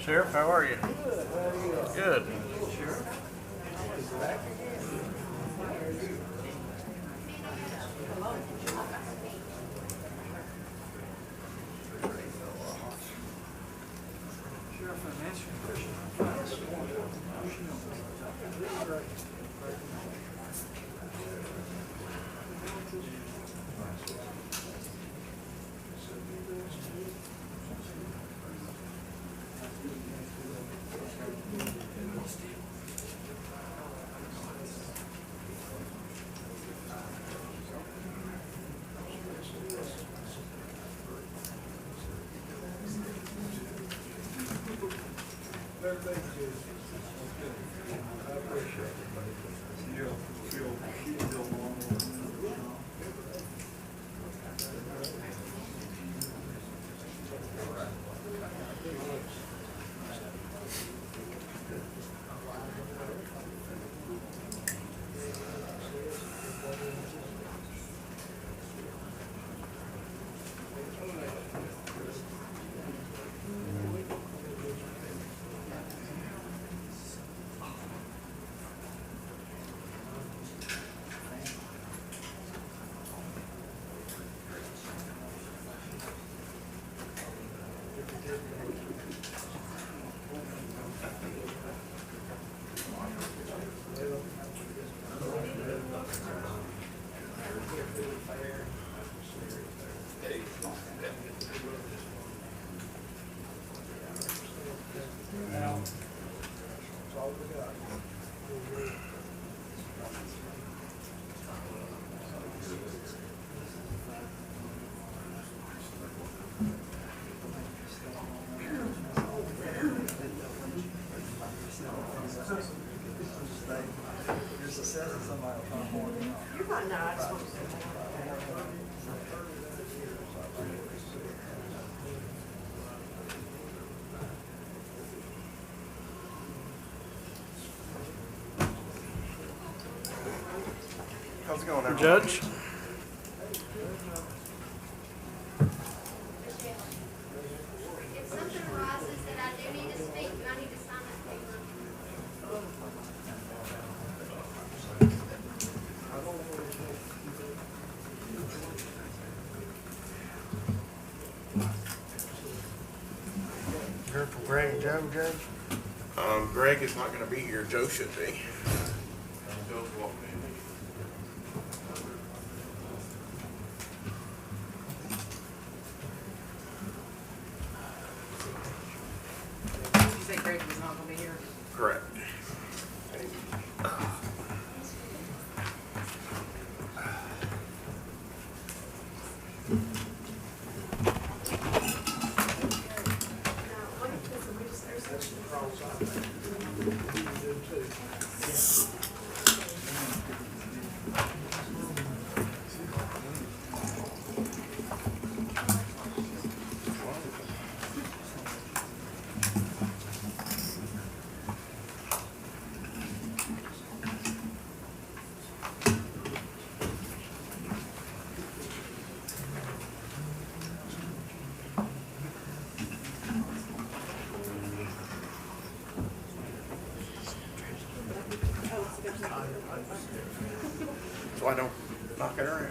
Sheriff, how are you? Good. How's it going, everyone? Judge? If something arises that I do need to speak, do I need to sign that paper? Here for Greg and Joe, Judge? Greg is not going to be here. Joe should be. Joe's walking in. Did you say Greg was not gonna be here? Correct. So I don't knock it around.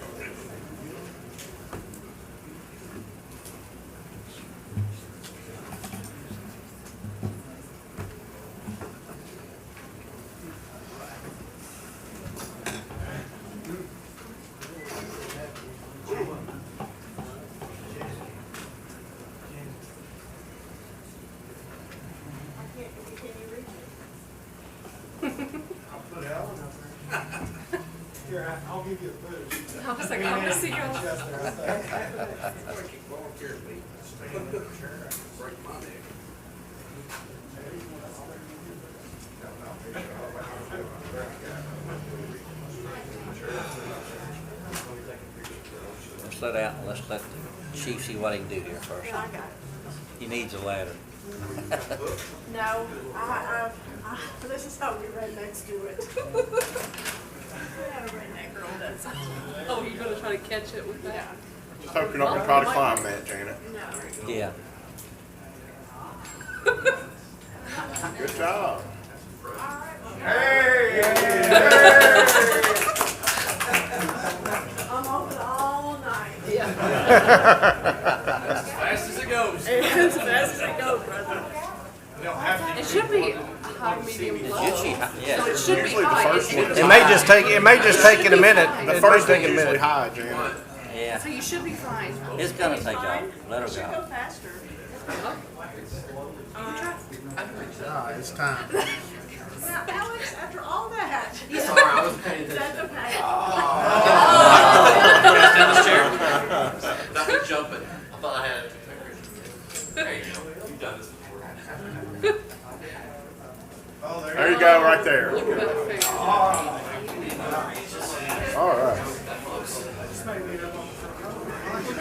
Here, I'll give you a boost. I was like, I wanna see you all. Yes, sir, I think. Let's let out, let's let the chief see what he can do here first. I got it. He needs a ladder. No, this is how we right next to it. We had a redneck girl minutes. Oh, you're gonna try to catch it with that? Just hope you're not gonna try to climb that, Janet. Yeah. Good job. I'm open all night. Fast as it goes. As fast as it goes, brother. It should be high, medium, low. Yeah. So it should be Usually the high. first one. It may just take it a minute. The It first may one's take a usually minute. high, Janet. Yeah. So you should be fine. It's gonna take off. Let her Should go. go faster. It's time. Now, Alex, after all that. Sorry, I wasn't paying attention. That's okay. Down this chair. Not me jumping. I thought I had it. There you go. You've done this before. There you go, right there. Look at that face. All right.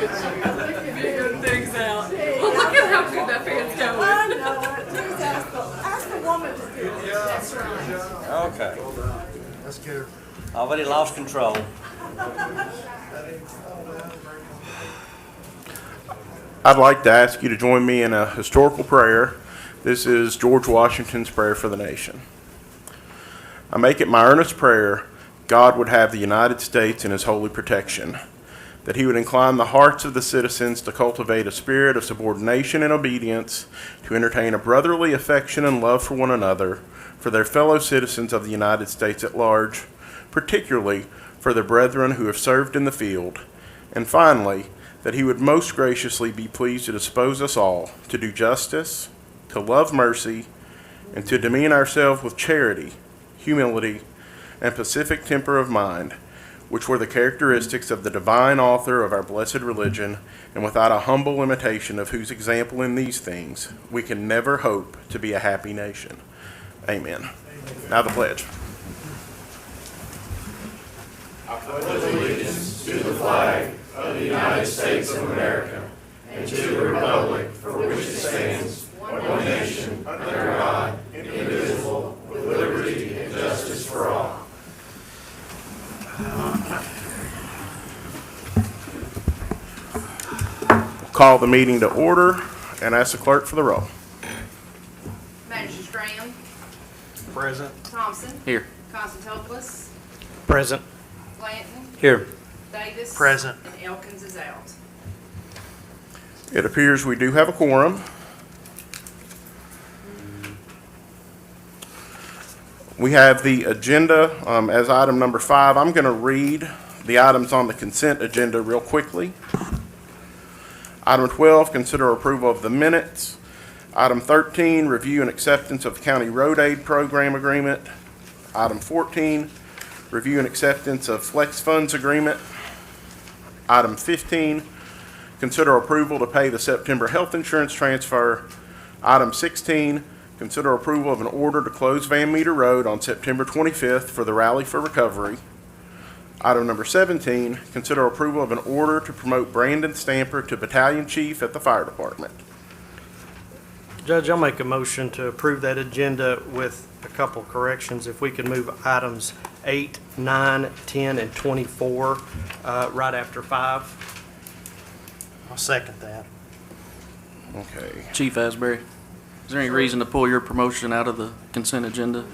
Figuring things out. Well, look at how good that fan's going. I know it. Please ask the woman to do this. That's right. Okay. Let's get her. Already lost control. I'd like to ask you to join me in a historical prayer. This is George Washington's prayer for the nation. I make it my earnest prayer God would have the United States in his holy protection, that he would incline the hearts of the citizens to cultivate a spirit of subordination and obedience, to entertain a brotherly affection and love for one another, for their fellow citizens of the United States at large, particularly for their brethren who have served in the field, and finally, that he would most graciously be pleased to dispose us all to do justice, to love mercy, and to demean ourselves with charity, humility, and pacific temper of mind, which were the characteristics of the divine author of our blessed religion, and without a humble imitation of whose example in these things, we can never hope to be a happy nation. Amen. Now the pledge. Call the meeting to order and ask the clerk for the roll. Manager Graham, Present. Thompson. Here. Constantopoulos, Present. Blanton, Here. Davis. Present. And Elkins is out. It appears we do have a quorum. We have the agenda as item number 5. I'm going to read the items on the consent agenda real quickly. Item 12, consider approval of the minutes. Item 13, review and acceptance of the County Road Aid Program Agreement. Item 14, review and acceptance of Flex Funds Agreement. Item 15, consider approval to pay the September health insurance transfer. Item 16, consider approval of an order to close Van Meter Road on September 25th for the Rally for Recovery. Item number 17, consider approval of an order to promote Brandon Stamper to Battalion Chief at the Fire Department. Judge, I'll make a motion to approve that agenda with a couple corrections. If we could move items 8, 9, 10, and 24 right after 5. I'll second that. Okay. Chief Asbury, is there any reason to pull your promotion out of the consent agenda?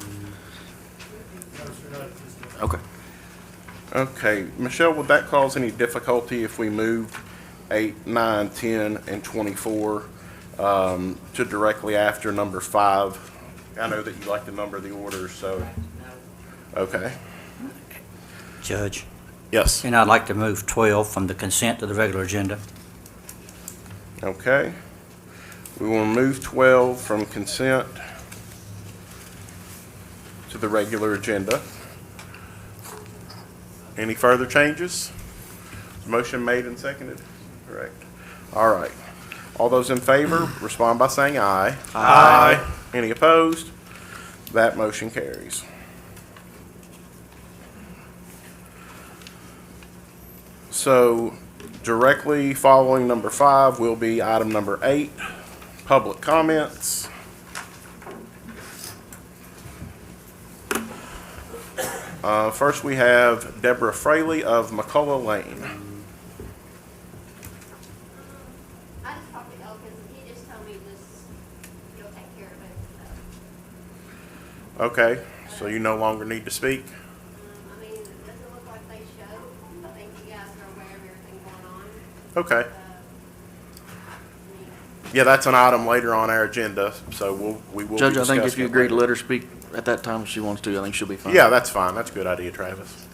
Okay. Okay, Michelle, would that cause any difficulty if we moved 8, 9, 10, and 24 to directly after number 5? I know that you like to number the orders, so. Okay. Judge, Yes. and I'd like to move 12 from the consent to the regular agenda. Okay. We will move 12 from consent to the regular agenda. Any further changes? Motion made and seconded? Correct. All right. All those in favor, respond by saying aye. Aye. Any opposed? That motion carries. So directly following number 5 will be item number 8, public comments. First, we have Deborah Fraley of McCullough Lane. I just talked to Elkins, and he just told me he'll take care of it, so. Okay, so you no longer need to speak? I mean, it doesn't look like they show. I think you guys are aware of everything going on. Okay. I mean, Yeah, that's an item later on our agenda, so we will be Judge, I think if discussing you it agree to later. let her speak at that time if she wants to, I think she'll be fine. Yeah, that's fine. That's a good idea, Travis.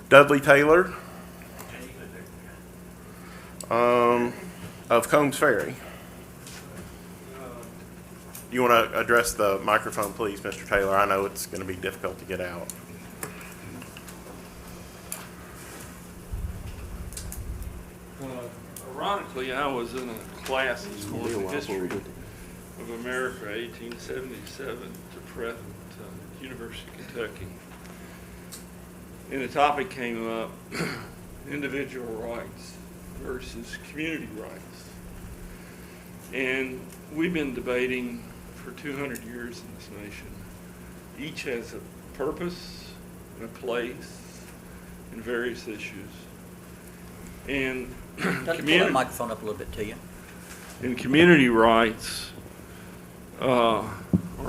Dudley Taylor of Combs Ferry. You want to address the microphone, please, Mr. Taylor? I know it's going to be difficult to get out. Ironically, I was in a class in school in history of America, 1877 to present, University of Kentucky. And the topic came up, individual rights versus community rights. And we've been debating for 200 years in this nation. Each has a purpose and a place in various issues. And Pull that microphone up a little bit to you. and community rights are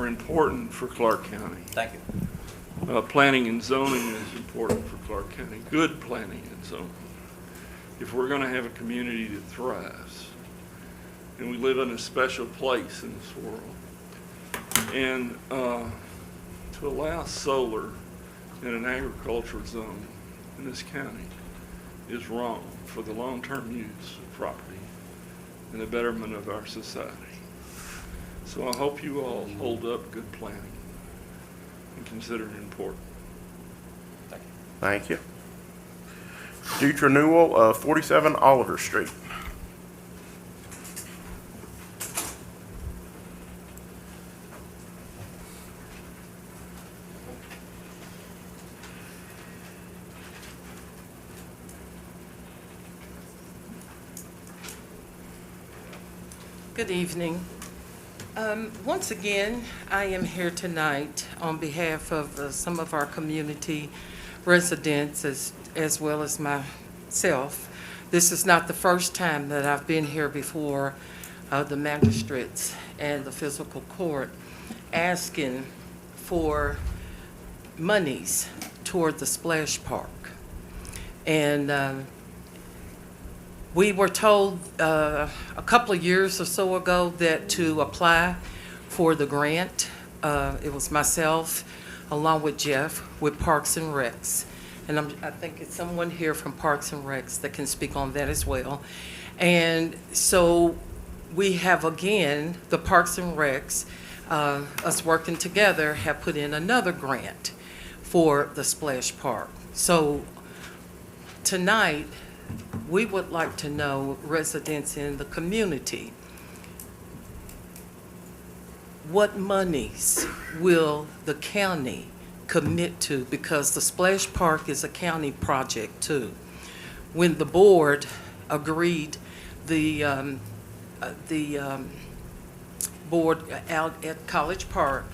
important for Clark County. Thank you. Planning and zoning is important for Clark County, good planning and zoning. If we're going to have a community that thrives, and we live in a special place in this world, and to allow solar in an agricultural zone in this county is wrong for the long-term use of property and the betterment of our society. So I hope you all hold up good planning and consider it important. Thank you. Duke renewal of 47 Oliver Street. Good evening. Once again, I am here tonight on behalf of some of our community residents as well as myself. This is not the first time that I've been here before the magistrates and the fiscal court asking for monies toward the splash park. And we were told a couple of years or so ago that to apply for the grant, it was myself along with Jeff with Parks and Recs. And I think it's someone here from Parks and Recs that can speak on that as well. And so we have, again, the Parks and Recs, us working together, have put in another grant for the splash park. So tonight, we would like to know, residents in the community, what monies will the county commit to? Because the splash park is a county project too. When the board agreed, the board out at College Park,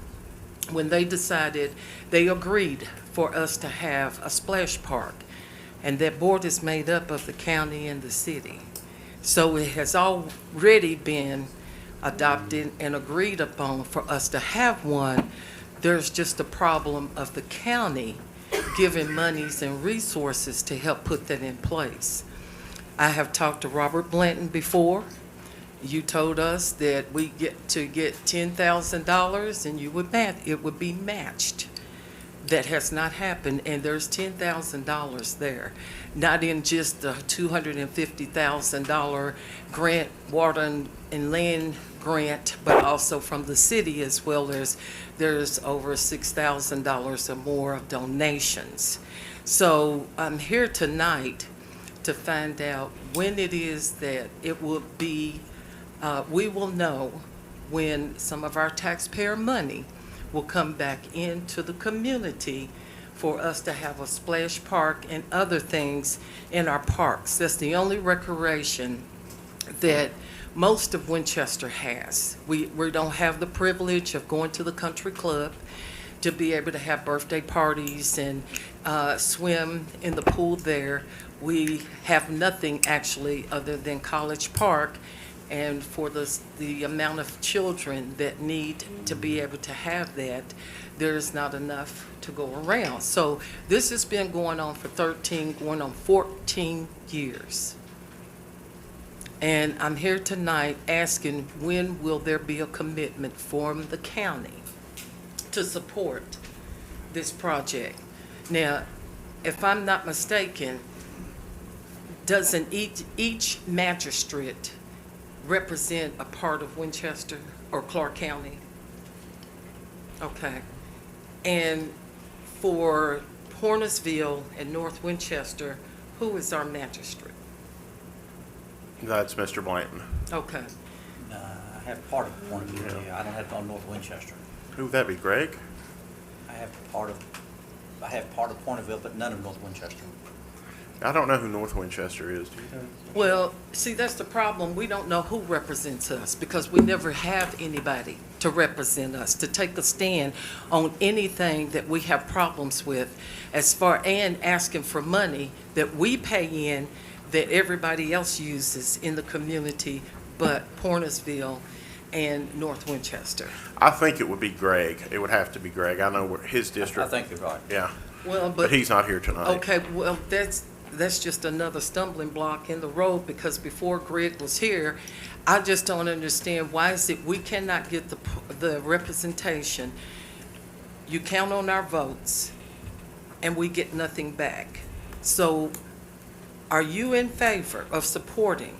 when they decided, they agreed for us to have a splash park. And that board is made up of the county and the city. So it has already been adopted and agreed upon for us to have one. There's just a problem of the county giving monies and resources to help put that in place. I have talked to Robert Blanton before. You told us that we get $10,000 and it would be matched. That has not happened, and there's $10,000 there, not in just the $250,000 grant, water and land grant, but also from the city as well. There's over $6,000 or more of donations. So I'm here tonight to find out when it is that it will be, we will know when some of our taxpayer money will come back into the community for us to have a splash park and other things in our parks. That's the only recreation that most of Winchester has. We don't have the privilege of going to the country club, to be able to have birthday parties and swim in the pool there. We have nothing actually other than College Park. And for the amount of children that need to be able to have that, there's not enough to go around. So this has been going on for 13, going on 14 years. And I'm here tonight asking, when will there be a commitment from the county to support this project? Now, if I'm not mistaken, doesn't each magistrate represent a part of Winchester or Clark County? Okay. And for Hornersville and North Winchester, who is our magistrate? That's Mr. Blanton. Okay. I have part of Point of View, I don't have on North Winchester. Who would that be, Greg? I have part of Pointeville, but none of North Winchester. I don't know who North Winchester is. Do you know? Well, see, that's the problem. We don't know who represents us because we never have anybody to represent us, to take a stand on anything that we have problems with and asking for money that we pay in that everybody else uses in the community but Hornersville and North Winchester. I think it would be Greg. It would have to be Greg. I know where his district. I think you're right. Yeah, Well, but he's not here tonight. Okay, well, that's just another stumbling block in the road, because before Greg was here, I just don't understand, why is it we cannot get the representation? You count on our votes, and we get nothing back. So, are you in favor of supporting?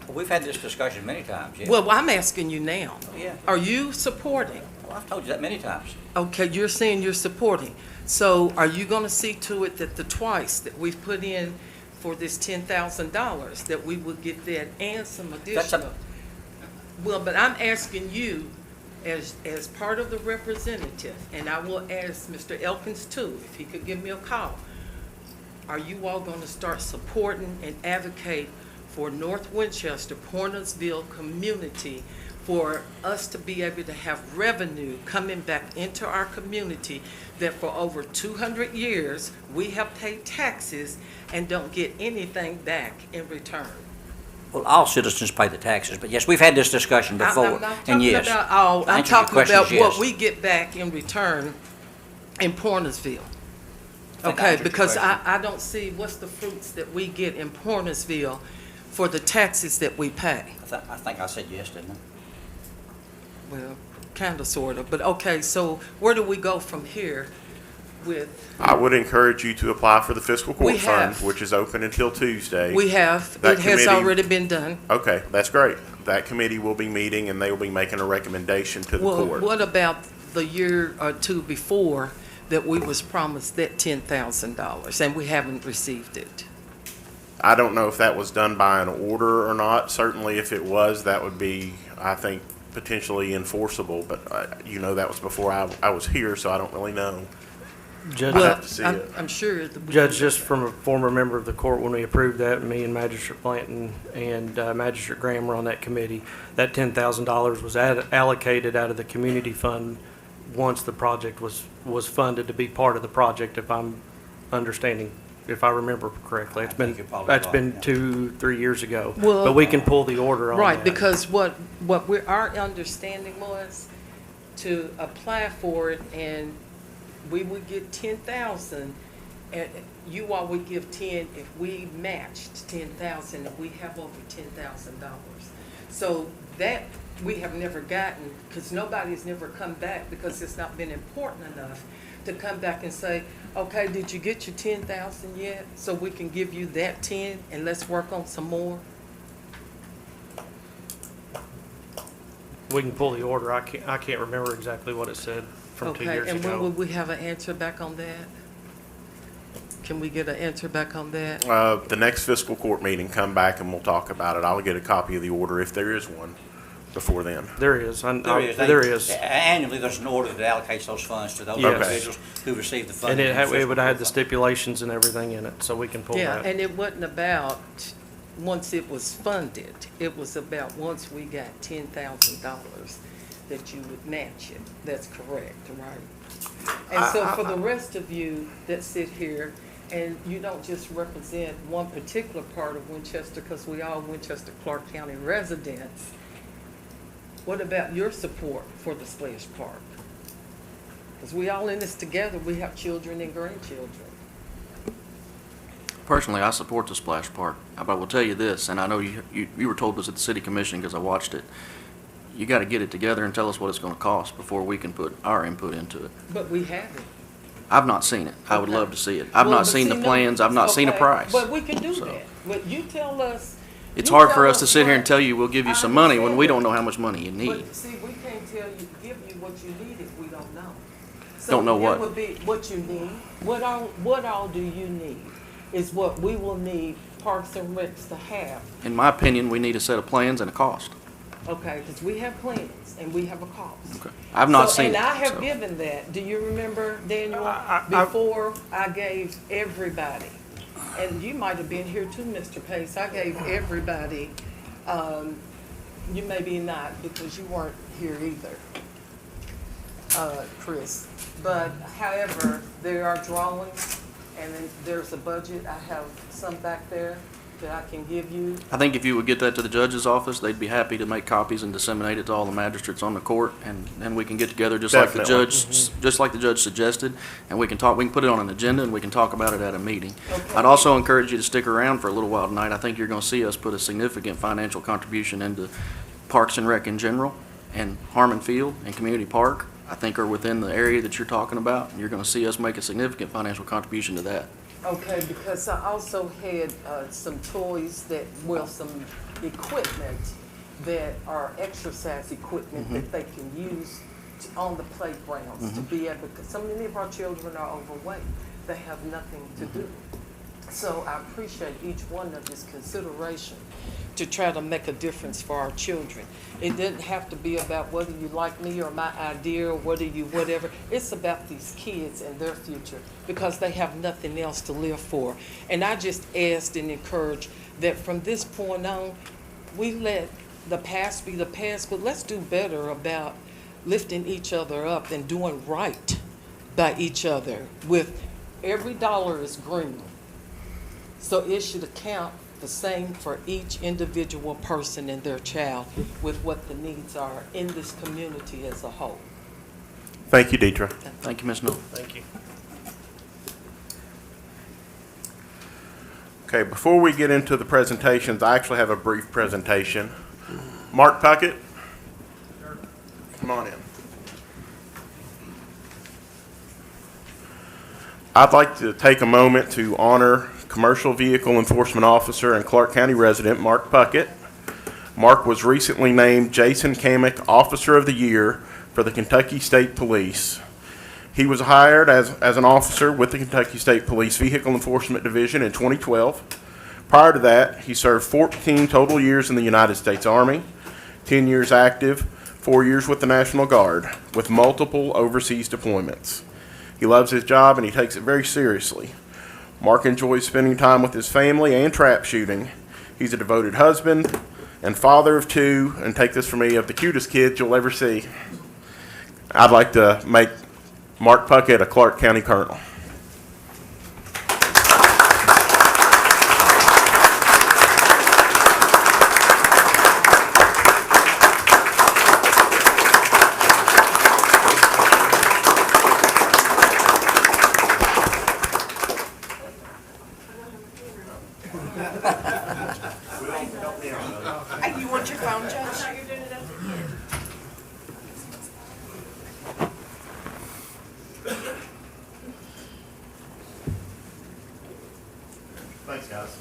Well, we've had this discussion many times, yeah. Well, I'm asking you now. Yeah. Are you supporting? Well, I've told you that many times. Okay, you're saying you're supporting. So are you going to see to it that the twice that we've put in for this $10,000, that we will get that and some additional? Well, but I'm asking you as part of the representative, and I will ask Mr. Elkins too, if he could give me a call. Are you all going to start supporting and advocate for North Winchester, Hornersville community, for us to be able to have revenue coming back into our community, that for over 200 years, we have paid taxes and don't get anything back in return? Well, all citizens pay the taxes, but yes, we've had this discussion before, I'm not and talking yes. about all, I'm answer your talking question about is what yes. we get back in return in Hornersville. I think I Okay, answered your because question. I don't see what's the fruits that we get in Hornersville for the taxes that we pay. I think I said yes, didn't I? Well, kind of, sort of, but okay, so where do we go from here with, I would encourage you to apply for the fiscal We court fund, have. which is open until Tuesday. we have, That it has committee- already been done. Okay, that's great. That committee will be meeting and they will be making a recommendation to the Well, court. what about the year or two before that we was promised that $10,000 and we haven't received it? I don't know if that was done by an order or not. Certainly if it was, that would be, I think, potentially enforceable, but that was before I was here, so I don't really know. Judge, Well, have to see I'm, it. I'm sure. that we- Judge, just from a former member of the court, when we approved that, me and Magistrate Blanton and Magistrate Graham were on that committee, that $10,000 was allocated out of the community fund once the project was funded to be part of the project, if I'm understanding, if I remember correctly. It's I think been, you're probably that's right, been yeah. 2-3 years ago. Well- But we can pull the order on that. Right, because what our understanding was to apply for it, and we would get 10,000, and you all would give 10 if we matched 10,000, and we have over $10,000. So that we have never gotten, because nobody's never come back, because it's not been important enough to come back and say, okay, did you get your 10,000 yet? So we can give you that 10 and let's work on some more. We can pull the order. I can't remember exactly what it said from 2 years Okay, and when ago. will we have an answer back on that? Can we get an answer back on that? The next fiscal court meeting, come back and we'll talk about it. I'll get a copy of the order if there is one before then. There is. There is. Annually, there's an order that allocates those funds to those Yes. individuals who receive the And funding. it would have had the stipulations and everything in it, so we can pull Yeah, that. and it wasn't about once it was funded. It was about once we got $10,000, that you would match it. That's correct, right? And so for the rest of you that sit here, and you don't just represent one particular part of Winchester, because we all Winchester Clark County residents, what about your support for the splash park? Because we all in this together, we have children and grandchildren. Personally, I support the splash park, but I will tell you this, and I know you were told this at the city commission because I watched it. You got to get it together and tell us what it's going to cost before we can put our input into it. But we have it. I've not seen it. I would Okay. love to see it. I've Well, not but seen the see, no- plans. I've not seen a okay, price. But we can do So- that. But you tell us. It's you hard tell for us to sit here and what- tell you we'll give you I some money when understand we that. don't know how much money you need. But see, we can't give you what you need if we don't know. Don't know what? So it would be what you need. What all do you need is what we will need Parks and Recs to have. In my opinion, we need a set of plans and a cost. Okay, because we have plans and we have a cost. Okay. I've not So- seen it. And I have so. given that. Do you remember, Daniel, I- before I gave everybody, and you might have been here too, Mr. Pace, I gave everybody, you maybe not because you weren't here either, Chris. But however, there are drawings and then there's a budget. I have some back there that I can give you. I think if you would get that to the judge's office, they'd be happy to make copies and disseminate it to all the magistrates on the court, and then we can get together just like the Definitely. judge, just like the judge suggested, and we can put it on an agenda and we can talk about it at a meeting. Okay. I'd also encourage you to stick around for a little while tonight. I think you're gonna see us put a significant financial contribution into Parks and Rec in general, and Harmon Field and Community Park, I think are within the area that you're talking about, and you're gonna see us make a significant financial contribution to that. Okay, because I also had some toys some equipment that are exercise equipment that they can use on the playgrounds to be able, because so many of our children are overweight. They have nothing to do. So I appreciate each one of this consideration to try to make a difference for our children. It didn't have to be about whether you like me or my idea or whether you whatever. It's about these kids and their future because they have nothing else to live for. And I just asked and encouraged that from this point on, we let the past be the past, but let's do better about lifting each other up and doing right by each other with every dollar is green. So it should account the same for each individual person and their child with what the needs are in this community as a whole. Thank you, Deidre. Thank you, Ms. Newell. Thank you. Okay, before we get into the presentations, I actually have a brief presentation. Mark Puckett, come on in. I'd like to take a moment to honor Commercial Vehicle Enforcement Officer and Clark County resident Mark Puckett. Mark was recently named Jason Kamick Officer of the Year for the Kentucky State Police. He was hired as an officer with the Kentucky State Police Vehicle Enforcement Division in 2012. Prior to that, he served 14 total years in the United States Army, 10 years active, 4 years with the National Guard, with multiple overseas deployments. He loves his job and he takes it very seriously. Mark enjoys spending time with his family and trap shooting. He's a devoted husband and father of 2, and take this from me, of the cutest kids you'll ever see. I'd like to make Mark Puckett a Clark County Colonel. Hey, you want your phone, Judge? Thanks, guys.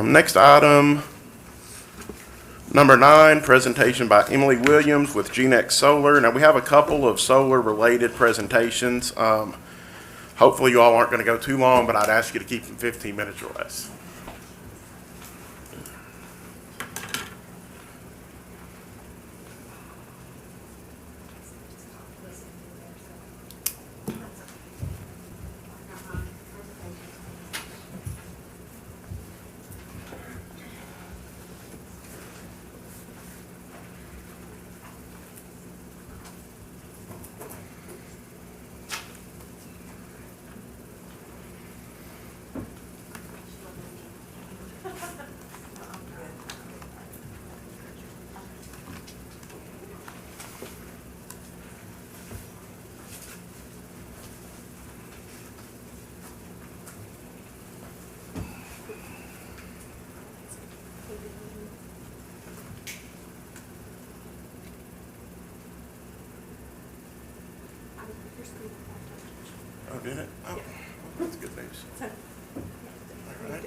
Next item, number 9, presentation by Emily Williams with GNX Solar. Now, we have a couple of solar-related presentations. Hopefully, you all aren't going to go too long, but I'd ask you to keep them 15 minutes or less. Oh, did it? Oh, that's good news. All right.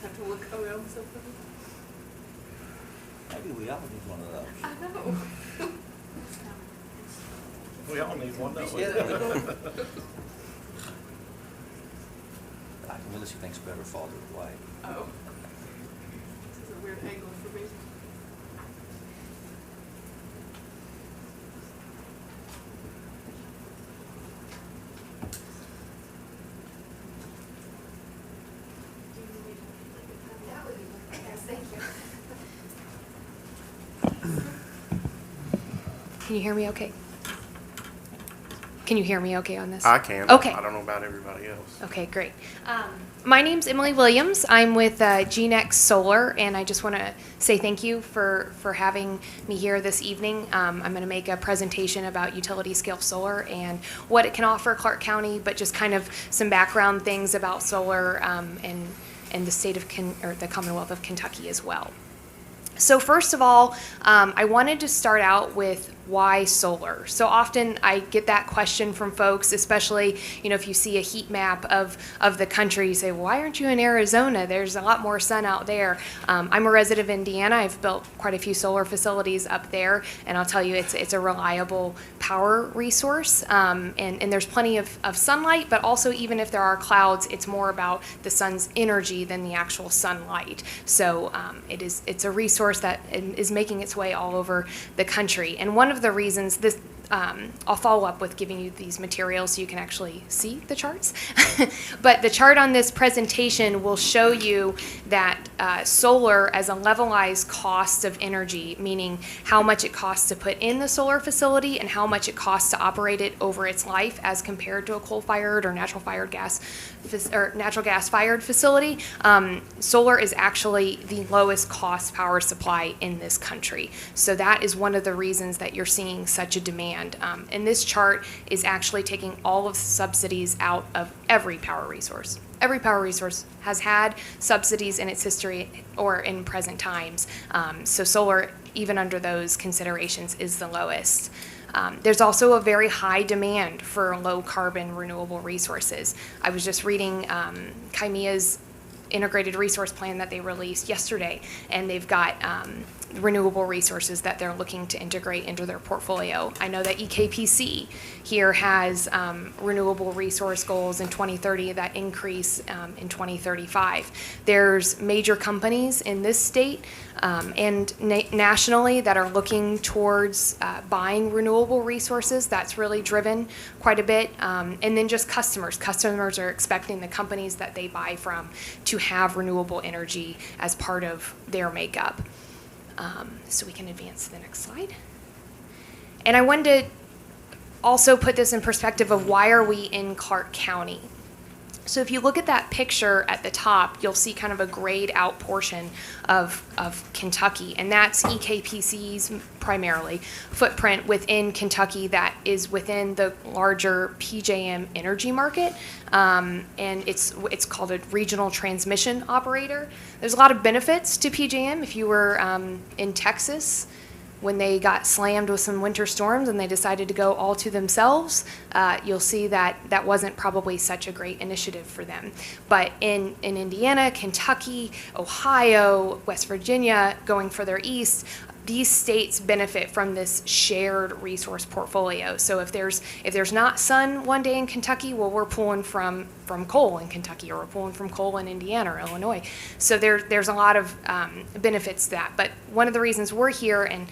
Have to look around something. Maybe we all need one of those. I know. We all need one, don't we? Yeah, there we go. I can really see things better farther away. Oh. This is a weird angle for me. That would be, yes, thank you. Can you hear me okay? Can you hear me okay on this? I can. Okay. I don't know about everybody else. Okay, great. My name's Emily Williams. I'm with GNX Solar, and I just want to say thank you for having me here this evening. I'm going to make a presentation about utility scale solar and what it can offer Clark County, but just kind of some background things about solar and the state of the Commonwealth of Kentucky as well. So first of all, I wanted to start out with why solar? So often I get that question from folks, especially, if you see a heat map of the country, you say, well, why aren't you in Arizona? There's a lot more sun out there. I'm a resident of Indiana. I've built quite a few solar facilities up there, and I'll tell you, it's a reliable power resource. And there's plenty of sunlight, but also even if there are clouds, it's more about the sun's energy than the actual sunlight. So it's a resource that is making its way all over the country. And one of the reasons this, I'll follow up with giving you these materials so you can actually see the charts. But the chart on this presentation will show you that solar as a levelized cost of energy, meaning how much it costs to put in the solar facility and how much it costs to operate it over its life as compared to a coal-fired or natural gas fired facility. Solar is actually the lowest cost power supply in this country. So that is one of the reasons that you're seeing such a demand. And this chart is actually taking all of the subsidies out of every power resource. Every power resource has had subsidies in its history or in present times. So solar, even under those considerations, is the lowest. There's also a very high demand for low carbon renewable resources. I was just reading Chimea's integrated resource plan that they released yesterday, and they've got renewable resources that they're looking to integrate into their portfolio. I know that EKPC here has renewable resource goals in 2030 that increase in 2035. There's major companies in this state and nationally that are looking towards buying renewable resources. That's really driven quite a bit. And then just customers. Customers are expecting the companies that they buy from to have renewable energy as part of their makeup. So we can advance to the next slide. And I wanted to also put this in perspective of why are we in Clark County. So if you look at that picture at the top, you'll see kind of a grayed out portion of Kentucky, and that's EKPC's primarily footprint within Kentucky that is within the larger PJM energy market, and it's called a regional transmission operator. There's a lot of benefits to PJM. If you were in Texas when they got slammed with some winter storms and they decided to go all to themselves, you'll see that that wasn't probably such a great initiative for them. But in Indiana, Kentucky, Ohio, West Virginia, going further east, these states benefit from this shared resource portfolio. So if there's not sun one day in Kentucky, well, we're pulling from coal in Kentucky, or we're pulling from coal in Indiana or Illinois. So there's a lot of benefits to that. But one of the reasons we're here and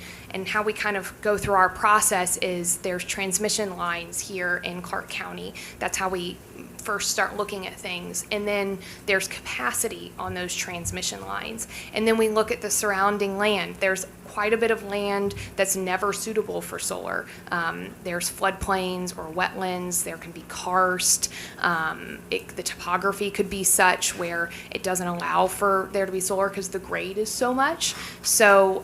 how we kind of go through our process is there's transmission lines here in Clark County. That's how we first start looking at things, and then there's capacity on those transmission lines, and then we look at the surrounding land. There's quite a bit of land that's never suitable for solar. There's floodplains or wetlands. There can be karst. The topography could be such where it doesn't allow for there to be solar because the grade is so much. So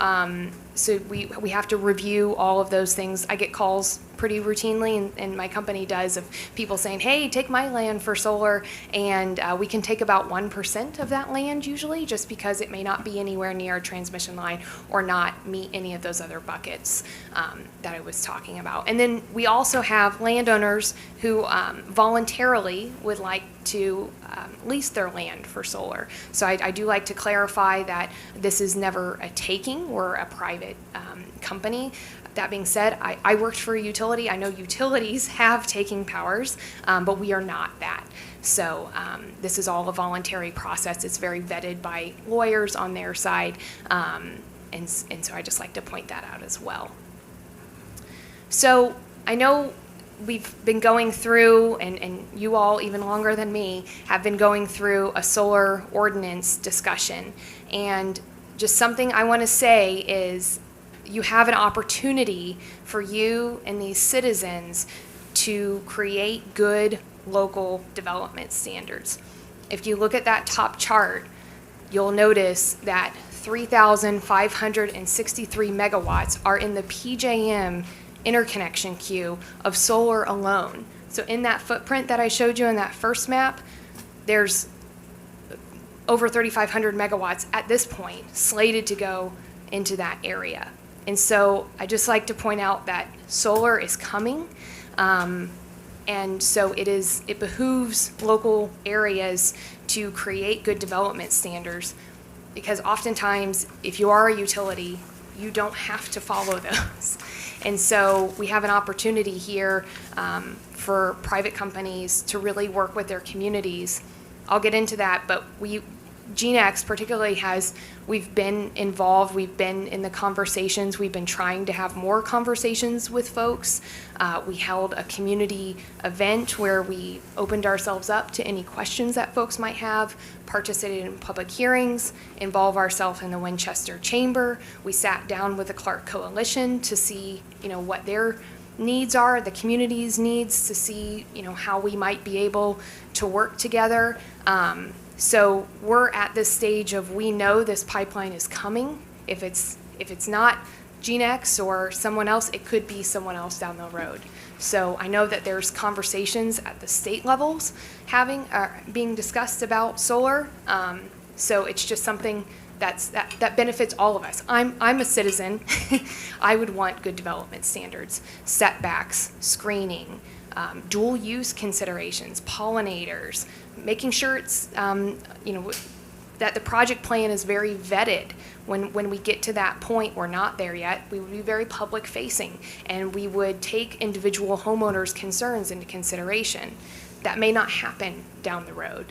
we have to review all of those things. I get calls pretty routinely, and my company does, of people saying, hey, take my land for solar, and we can take about 1% of that land usually, just because it may not be anywhere near a transmission line or not not meet any of those other buckets that I was talking about. And then we also have landowners who voluntarily would like to lease their land for solar. So I do like to clarify that this is never a taking. We're a private company. That being said, I worked for a utility. I know utilities have taking powers, but we are not that. So this is all a voluntary process. It's very vetted by lawyers on their side, and so I just like to point that out as well. So I know we've been going through, and you all even longer than me, have been going through a solar ordinance discussion. And just something I want to say is you have an opportunity for you and these citizens to create good local development standards. If you look at that top chart, you'll notice that 3,563 megawatts are in the PJM interconnection queue of solar alone. So in that footprint that I showed you in that first map, there's over 3,500 megawatts at this point slated to go into that area. And so I just like to point out that solar is coming, and so it behooves local areas to create good development standards, because oftentimes if you are a utility, you don't have to follow those. And so we have an opportunity here for private companies to really work with their communities. I'll get into that, but GNX particularly we've been involved, we've been in the conversations, we've been trying to have more conversations with folks. We held a community event where we opened ourselves up to any questions that folks might have, participated in public hearings, involved ourselves in the Winchester Chamber. We sat down with the Clark Coalition to see, what their needs are, the community's needs, to see, how we might be able to work together. So we're at this stage of, we know this pipeline is coming. If it's not GNX or someone else, it could be someone else down the road. So I know that there's conversations at the state levels being discussed about solar. So it's just something that benefits all of us. I'm a citizen. I would want good development standards, setbacks, screening, dual use considerations, pollinators, making sure it's that the project plan is very vetted. When we get to that point, we're not there yet, we would be very public facing, and we would take individual homeowners' concerns into consideration. That may not happen down the road.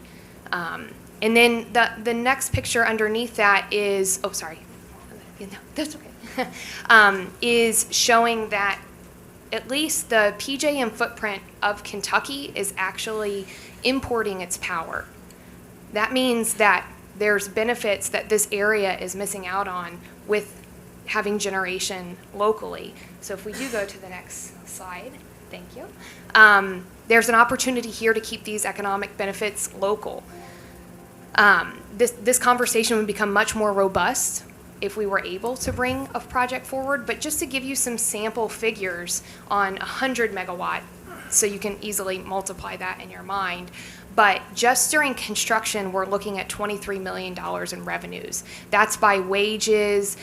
And then the next picture underneath that is, oh, sorry, no, that's okay, is showing that at least the PJM footprint of Kentucky is actually importing its power. That means that there's benefits that this area is missing out on with having generation locally. So if we do go to the next slide, thank you. There's an opportunity here to keep these economic benefits local. This conversation would become much more robust if we were able to bring a project forward, but just to give you some sample figures on 100 megawatt, so you can easily multiply that in your mind. But just during construction, we're looking at $23 million in revenues. That's by wages,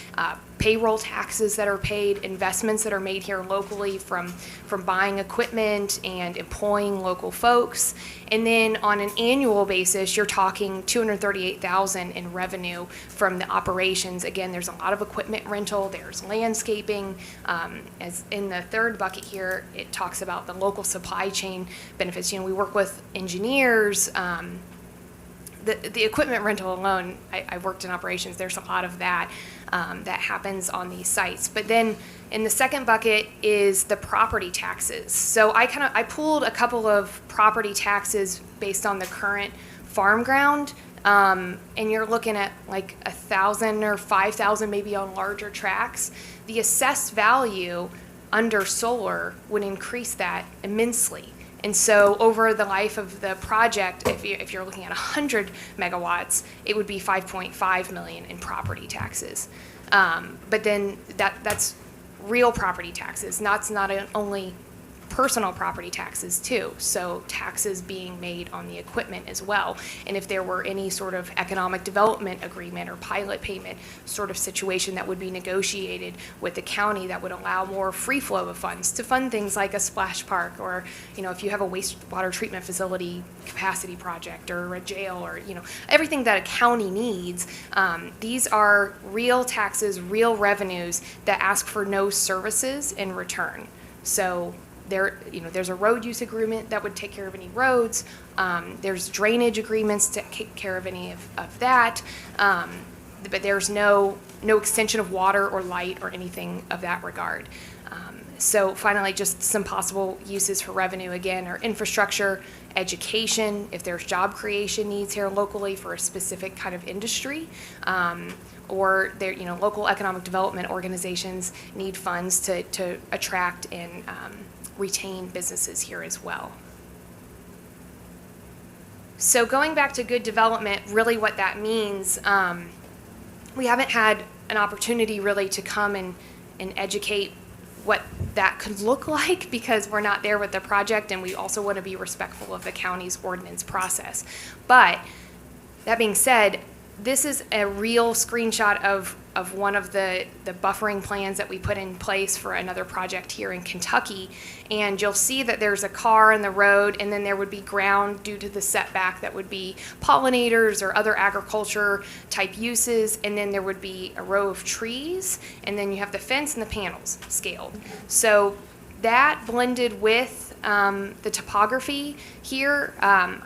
payroll taxes that are paid, investments that are made here locally from buying equipment and employing local folks. And then on an annual basis, you're talking $238,000 in revenue from the operations. Again, there's a lot of equipment rental, there's landscaping. As in the third bucket here, it talks about the local supply chain benefits. We work with engineers. The equipment rental alone, I've worked in operations, there's a lot of that that happens on these sites. But then in the second bucket is the property taxes. So I pulled a couple of property taxes based on the current farm ground, and you're looking at like 1,000 or 5,000 maybe on larger tracts. The assessed value under solar would increase that immensely. And so over the life of the project, if you're looking at 100 megawatts, it would be $5.5 million in property taxes. But then that's real property taxes, not only personal property taxes too, so taxes being made on the equipment as well. And if there were any sort of economic development agreement or pilot payment sort of situation that would be negotiated with the county that would allow more free flow of funds to fund things like a splash park, or, you know, if you have a wastewater treatment facility capacity project or a jail, or, you know, everything that a county needs, these are real taxes, real revenues that ask for no services in return. So there, you know, there's a road use agreement that would take care of any roads. There's drainage agreements to take care of any of that. But there's no extension of water or light or anything of that regard. So finally, just some possible uses for revenue again are infrastructure, education, if there's job creation needs here locally for a specific kind of industry, or there, you know, local economic development organizations need funds to attract and retain businesses here as well. So going back to good development, really what that means, we haven't had an opportunity really to come and educate what that could look like, because we're not there with the project, and we also want to be respectful of the county's ordinance process. But that being said, this is a real screenshot of one of the buffering plans that we put in place for another project here in Kentucky. And you'll see that there's a car in the road, and then there would be ground due to the setback that would be pollinators or other agriculture type uses. And then there would be a row of trees, and then you have the fence and the panels scaled. So that blended with the topography here,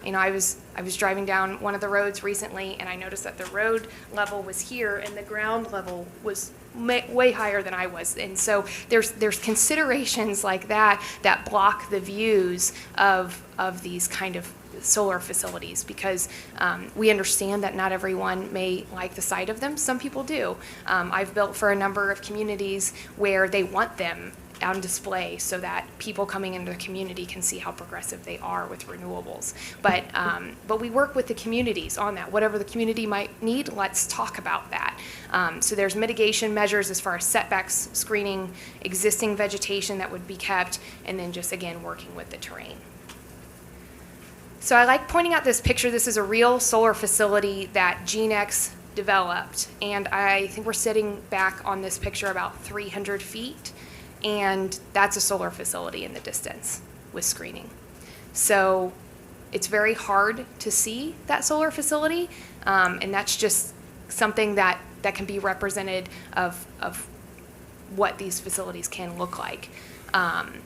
you know, I was driving down one of the roads recently, and I noticed that the road level was here and the ground level was way higher than I was. And so there's considerations like that that block the views of these kind of solar facilities, because we understand that not everyone may like the sight of them. Some people do. I've built for a number of communities where they want them on display so that people coming into the community can see how progressive they are with renewables. But we work with the communities on that. Whatever the community might need, let's talk about that. So there's mitigation measures as far as setbacks, screening, existing vegetation that would be kept, and then just, again, working with the terrain. So I like pointing out this picture. This is a real solar facility that GeneX developed, and I think we're sitting back on this picture about 300 feet. And that's a solar facility in the distance with screening. So it's very hard to see that solar facility, and that's just something that can be represented of what these facilities can look like. And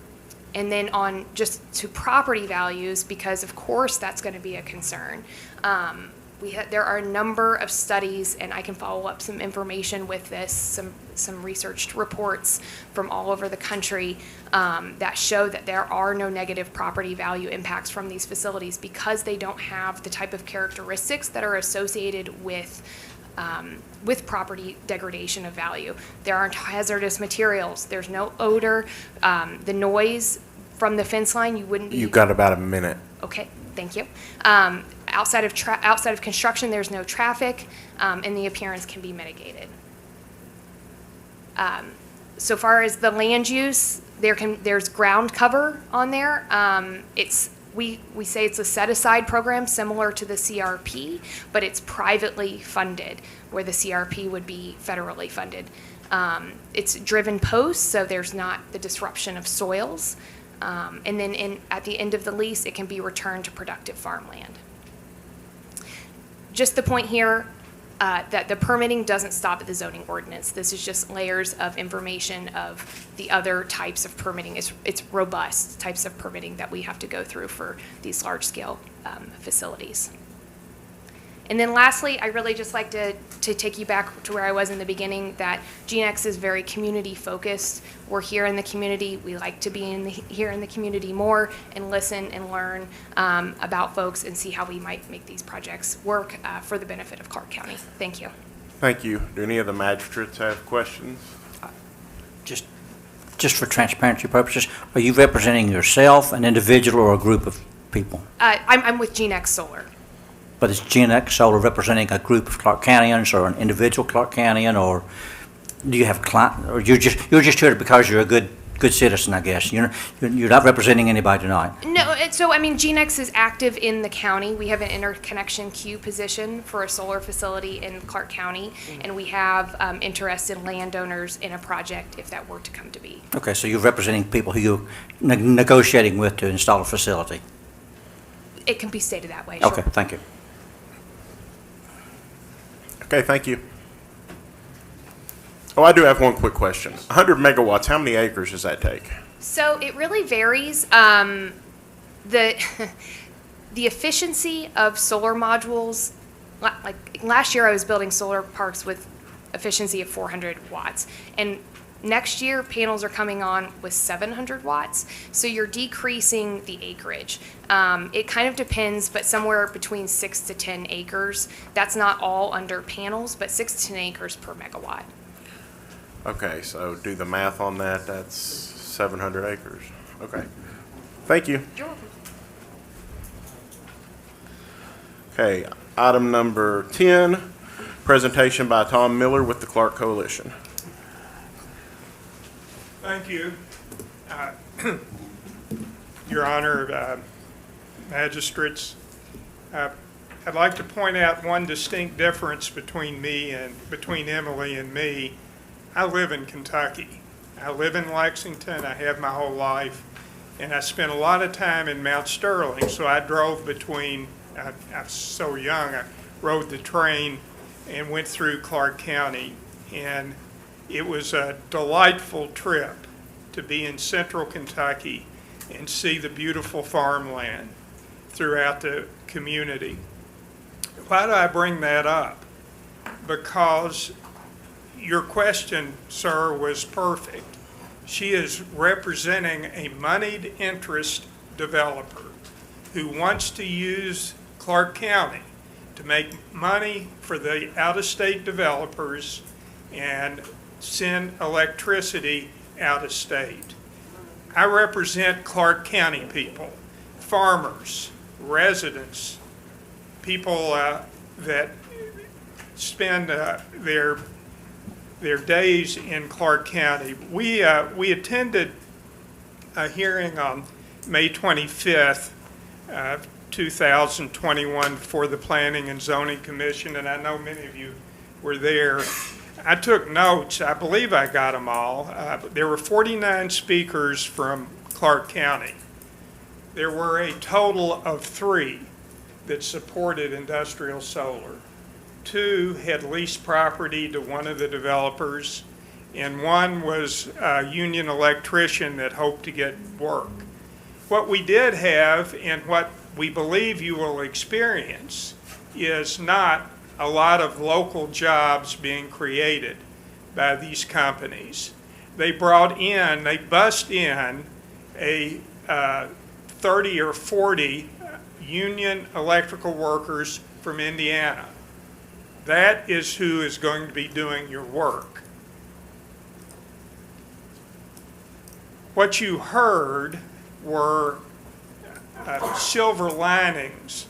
then on just to property values, because of course that's going to be a concern. There are a number of studies, and I can follow up some information with this, some researched reports from all over the country that show that there are no negative property value impacts from these facilities because they don't have the type of characteristics that are associated with property degradation of value. There aren't hazardous materials. There's no odor. The noise from the fence line, you wouldn't be... You've got about a minute. Okay, thank you. Outside of construction, there's no traffic, and the appearance can be mitigated. So far as the land use, there's ground cover on there. We say it's a set-aside program similar to the CRP, but it's privately funded, where the CRP would be federally funded. It's driven posts, so there's not the disruption of soils. And then at the end of the lease, it can be returned to productive farmland. Just the point here that the permitting doesn't stop at the zoning ordinance. This is just layers of information of the other types of permitting. It's robust types of permitting that we have to go through for these large-scale facilities. And then lastly, I really just like to take you back to where I was in the beginning, that GeneX is very community-focused. We're here in the community. We like to be here in the community more and listen and learn about folks and see how we might make these projects work for the benefit of Clark County. Thank you. Thank you. Do any of the magistrates have questions? Just for transparency purposes, are you representing yourself, an individual, or a group of people? I'm with GeneX Solar. But is GeneX Solar representing a group of Clark Countyans or an individual Clark Countyan, or do you have client, or you're just here because you're a good good citizen, I guess. You're not representing anybody tonight. No, so I mean, GNEX is active in the county. We have an interconnection queue position for a solar facility in Clark County, and we have interested landowners in a project if that were to come to be. Okay, so you're representing people who you're negotiating with to install a facility. It can be stated that way, sure. Okay, thank you. Okay, thank you. Oh, I do have one quick question. 100 megawatts, how many acres does that take? So it really varies. The efficiency of solar modules, like last year I was building solar parks with efficiency of 400 watts. And next year, panels are coming on with 700 watts, so you're decreasing the acreage. It kind of depends, but somewhere between 6 to 10 acres. That's not all under panels, but 6 to 10 acres per megawatt. Okay, so do the math on that, that's 700 acres. Okay, thank you. You're welcome. Okay, item number 10, presentation by Tom Miller with the Clark Coalition. Thank you. Your Honor, magistrates, I'd like to point out one distinct difference between Emily and me. I live in Kentucky. I live in Lexington. I have my whole life, and I spent a lot of time in Mount Sterling. So I drove between. I was so young. I rode the train and went through Clark County, and it was a delightful trip to be in central Kentucky and see the beautiful farmland throughout the community. Why do I bring that up? Because your question, sir, was perfect. She is representing a moneyed interest developer who wants to use Clark County to make money for the out-of-state developers and send electricity out of state. I represent Clark County people, farmers, residents, people that spend their days in Clark County. We attended a hearing on May 25th, 2021 for the Planning and Zoning Commission, and I know many of you were there. I took notes. I believe I got them all. There were 49 speakers from Clark County. There were a total of 3 that supported industrial solar. 2 had leased property to one of the developers, and 1 was a union electrician that hoped to get work. What we did have, and what we believe you will experience, is not a lot of local jobs being created by these companies. They bust in a 30 or 40 union electrical workers from Indiana. That is who is going to be doing your work. What you heard were silver linings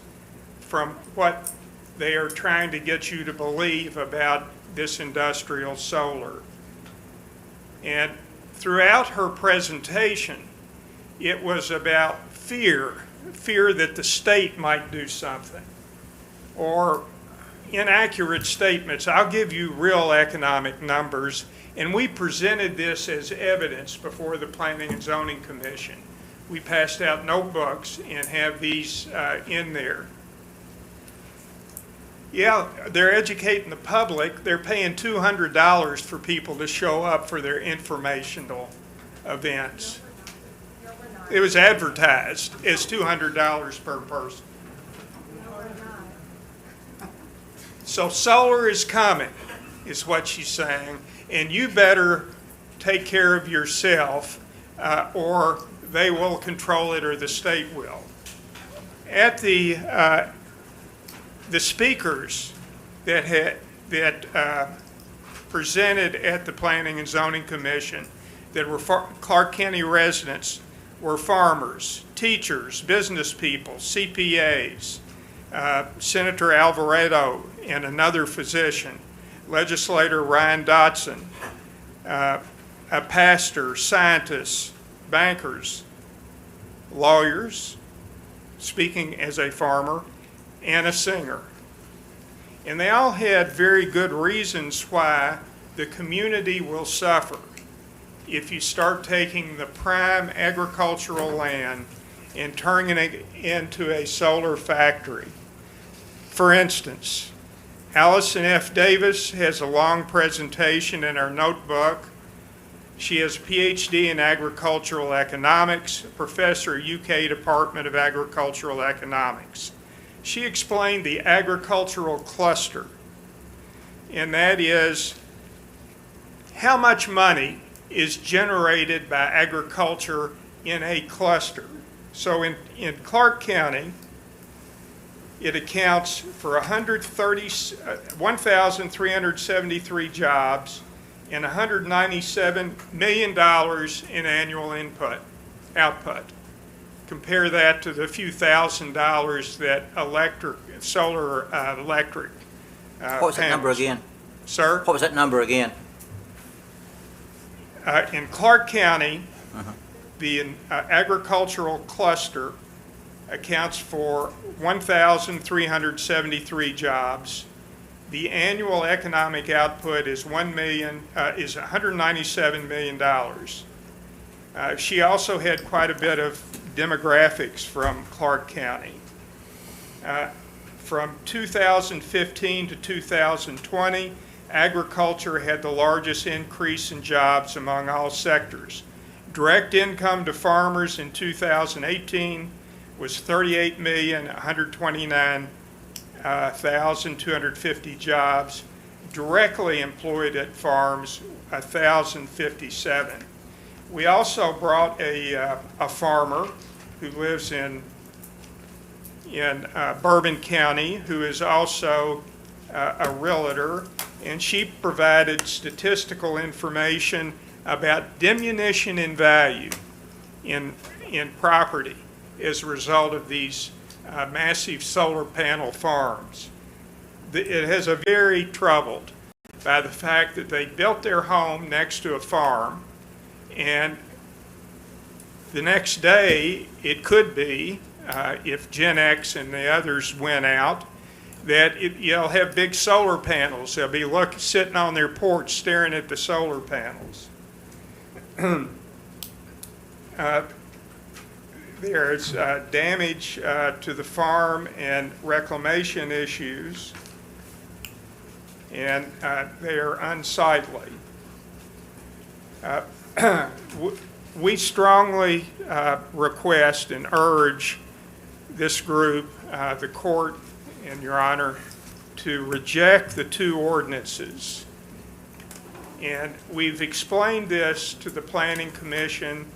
from what they are trying to get you to believe about this industrial solar. And throughout her presentation, it was about fear that the state might do something, or inaccurate statements. I'll give you real economic numbers, and we presented this as evidence before the Planning and Zoning Commission. We passed out notebooks and have these in there. Yeah, they're educating the public. They're paying $200 for people to show up for their informational events. It was advertised as $200 per person. So solar is coming, is what she's saying, and you better take care of yourself, or they will control it, or the state will. At the speakers that presented at the Planning and Zoning Commission that were Clark County residents were farmers, teachers, business people, CPAs, Senator Alvarado and another physician, legislator Ryan Dotson, a pastor, scientists, bankers, lawyers, speaking as a farmer, and a singer. And they all had very good reasons why the community will suffer if you start taking the prime agricultural land and turning it into a solar factory. For instance, Allison F. Davis has a long presentation in our notebook. She has a PhD in agricultural economics, a professor at UK Department of Agricultural Economics. She explained the agricultural cluster, and that is how much money is generated by agriculture in a cluster. So in Clark County, it accounts for 1,373 jobs and $197 million in annual output. Compare that to the few $1,000s that solar electric What was that number panels. again? Sir? What was that number again? In Clark County, the agricultural cluster accounts for 1,373 jobs. The annual economic output is $197 million. She also had quite a bit of demographics from Clark County. From 2015 to 2020, agriculture had the largest increase in jobs among all sectors. Direct income to farmers in 2018 was $38,129,250 jobs. Directly employed at farms, 1,057. We also brought a farmer who lives in Bourbon County, who is also a realtor, and she provided statistical information about diminution in value in property as a result of these massive solar panel farms. It has a very troubled by the fact that they built their home next to a farm, and the next day it could be, if Gen X and the others went out, that you'll have big solar panels. They'll be sitting on their porch staring at the solar panels. There's damage to the farm and reclamation issues, and they are unsightly. We strongly request and urge this group, the court, and Your Honor, to reject the two ordinances. And we've explained this to the Planning Commission,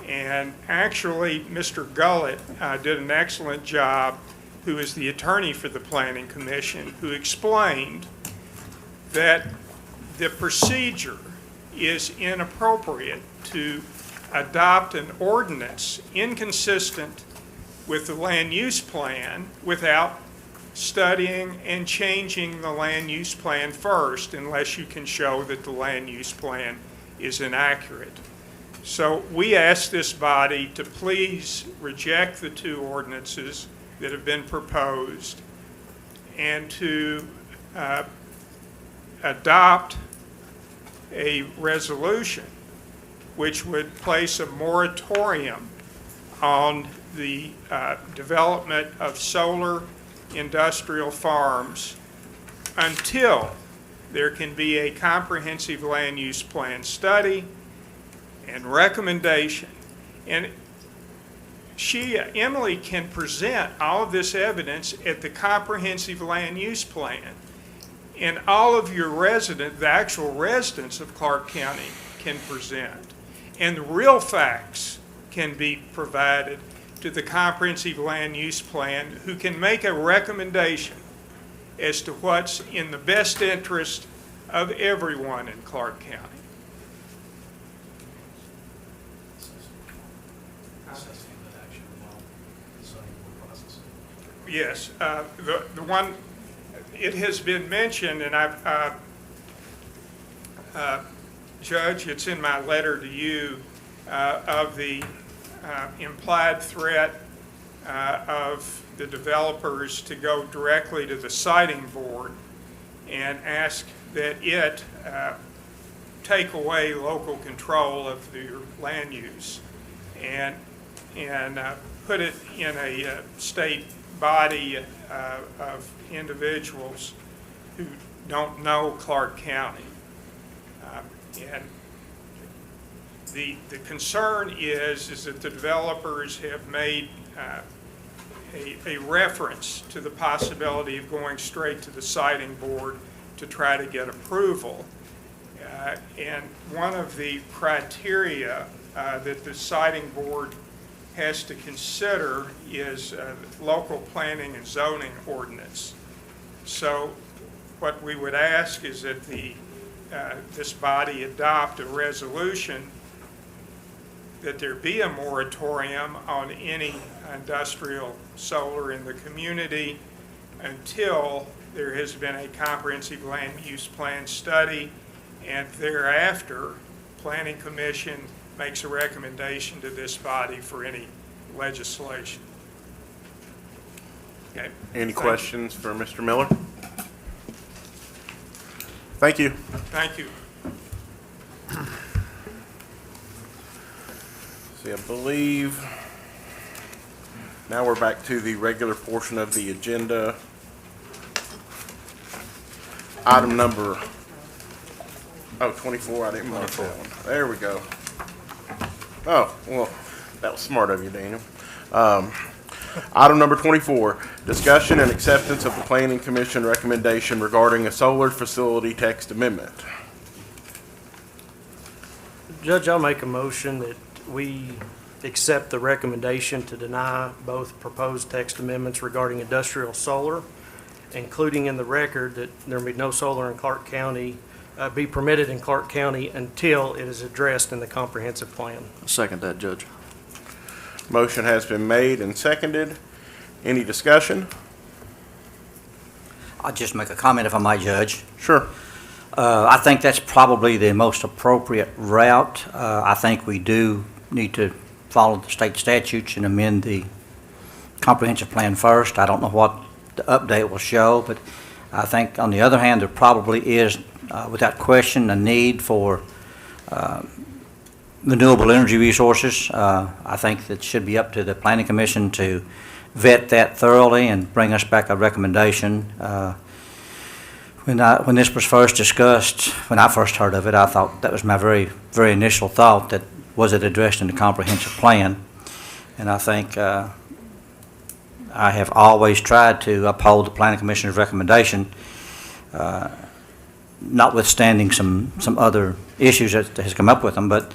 and actually Mr. Gullett did an excellent job, who is the attorney for the Planning Commission, who explained that the procedure is inappropriate to adopt an ordinance inconsistent with the land use plan without studying and changing the land use plan first, unless you can show that the land use plan is inaccurate. So we ask this body to please reject the two ordinances that have been proposed and to adopt a resolution which would place a moratorium on the development of solar industrial farms until there can be a comprehensive land use plan study and recommendation. And Emily can present all of this evidence at the comprehensive land use plan. And all of your the actual residents of Clark County can present. And the real facts can be provided to the comprehensive land use plan, who can make a recommendation as to what's in the best interest of everyone in Clark County. Yes, the one, it has been mentioned, and Judge, it's in my letter to you of the implied threat of the developers to go directly to the siting board and ask that it take away local control of their land use and put it in a state body of individuals who don't know Clark County. And the concern is that the developers have made a reference to the possibility of going straight to the siting board to try to get approval. And one of the criteria that the siting board has to consider is local planning and zoning ordinance. So what we would ask is that this body adopt a resolution that there be a moratorium on any industrial solar in the community until there has been a comprehensive land use plan study, and thereafter, Planning Commission makes a recommendation to this body for any legislation. Okay. Any questions for Mr. Miller? Thank you. Thank you. See, I believe now we're back to the regular portion of the agenda. Item number 24, I didn't mark that one. There we go. Oh, well, that was smart of you, Daniel. Item number 24, discussion and acceptance of the Planning Commission recommendation regarding a solar facility text amendment. Judge, I'll make a motion that we accept the recommendation to deny both proposed text amendments regarding industrial solar, including in the record that there be no solar in Clark County, be permitted in Clark County until it is addressed in the comprehensive plan. I'll second that, Judge. Motion has been made and seconded. Any discussion? I'll just make a comment if I might, Judge. Sure. I think that's probably the most appropriate route. I think we do need to follow the state statutes and amend the comprehensive plan first. I don't know what the update will show, but I think on the other hand, there probably is, without question, a need for renewable energy resources. I think that should be up to the Planning Commission to vet that thoroughly and bring us back a recommendation. When this was first discussed, when I first heard of it, I thought that was my very, very initial thought, that was it addressed in the comprehensive plan? And I think I have always tried to uphold the Planning Commission's recommendation, notwithstanding some other issues that has come up with them, but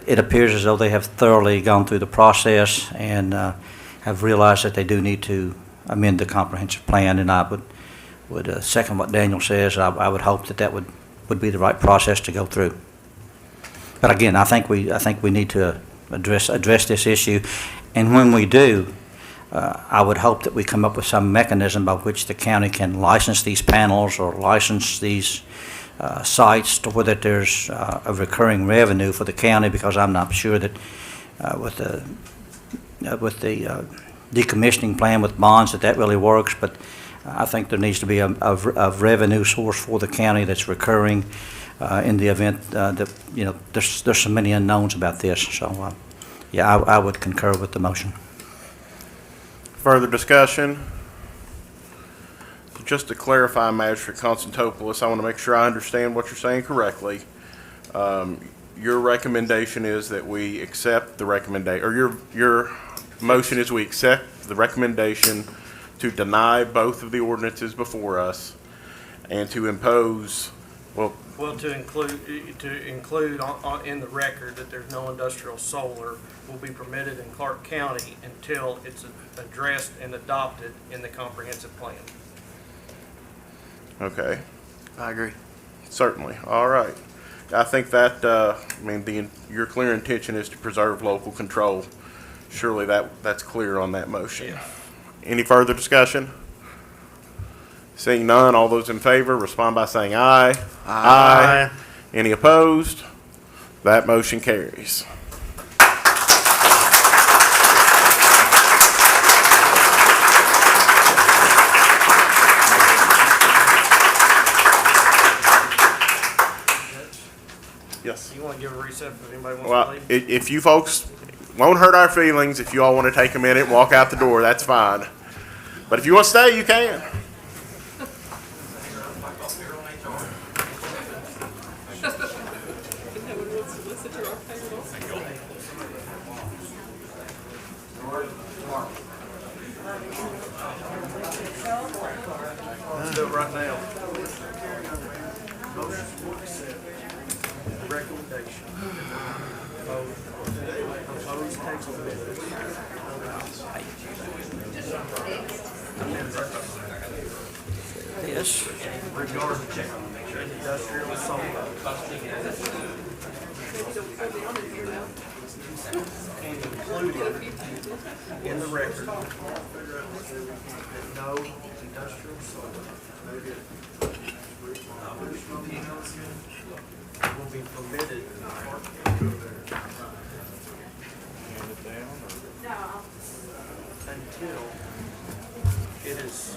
it appears as though they have thoroughly gone through the process and have realized that they do need to amend the comprehensive plan, and I would second what Daniel says. I would hope that would be the right process to go through. But again, I think we need to address this issue, and when we do, I would hope that we come up with some mechanism by which the county can license these panels or license these sites to where that there's a recurring revenue for the county, because I'm not sure that with the decommissioning plan with bonds that really works, but I think there needs to be a revenue source for the county that's recurring in the event that, there's so many unknowns about this. So, yeah, I would concur with the motion. Further discussion? Just to clarify, Magistrate Constantopoulos, I want to make sure I understand what you're saying correctly. Your recommendation is that we accept the recommendation, or your motion is we accept the recommendation to deny both of the ordinances before us and to impose, Well, to include in the record that there's no industrial solar will be permitted in Clark County until it's addressed and adopted in the comprehensive plan. okay, I agree. certainly, all right. I think that, your clear intention is to preserve local control. Surely that's clear on that motion. Yeah. Any further discussion? Seeing none, all those in favor respond by saying aye. Aye. Any opposed? That motion carries. Yes. You want to give a reset if anybody wants to Well, leave? if you folks won't hurt our feelings, if you all want to take a minute and walk out the door, that's fine. But if you want to stay, you can. Let's do it right now. Motion to accept the recommendation. Opposed, table minutes. Yes. Regarding industrial solar. And included in the record that no industrial solar will be permitted in Clark County until it is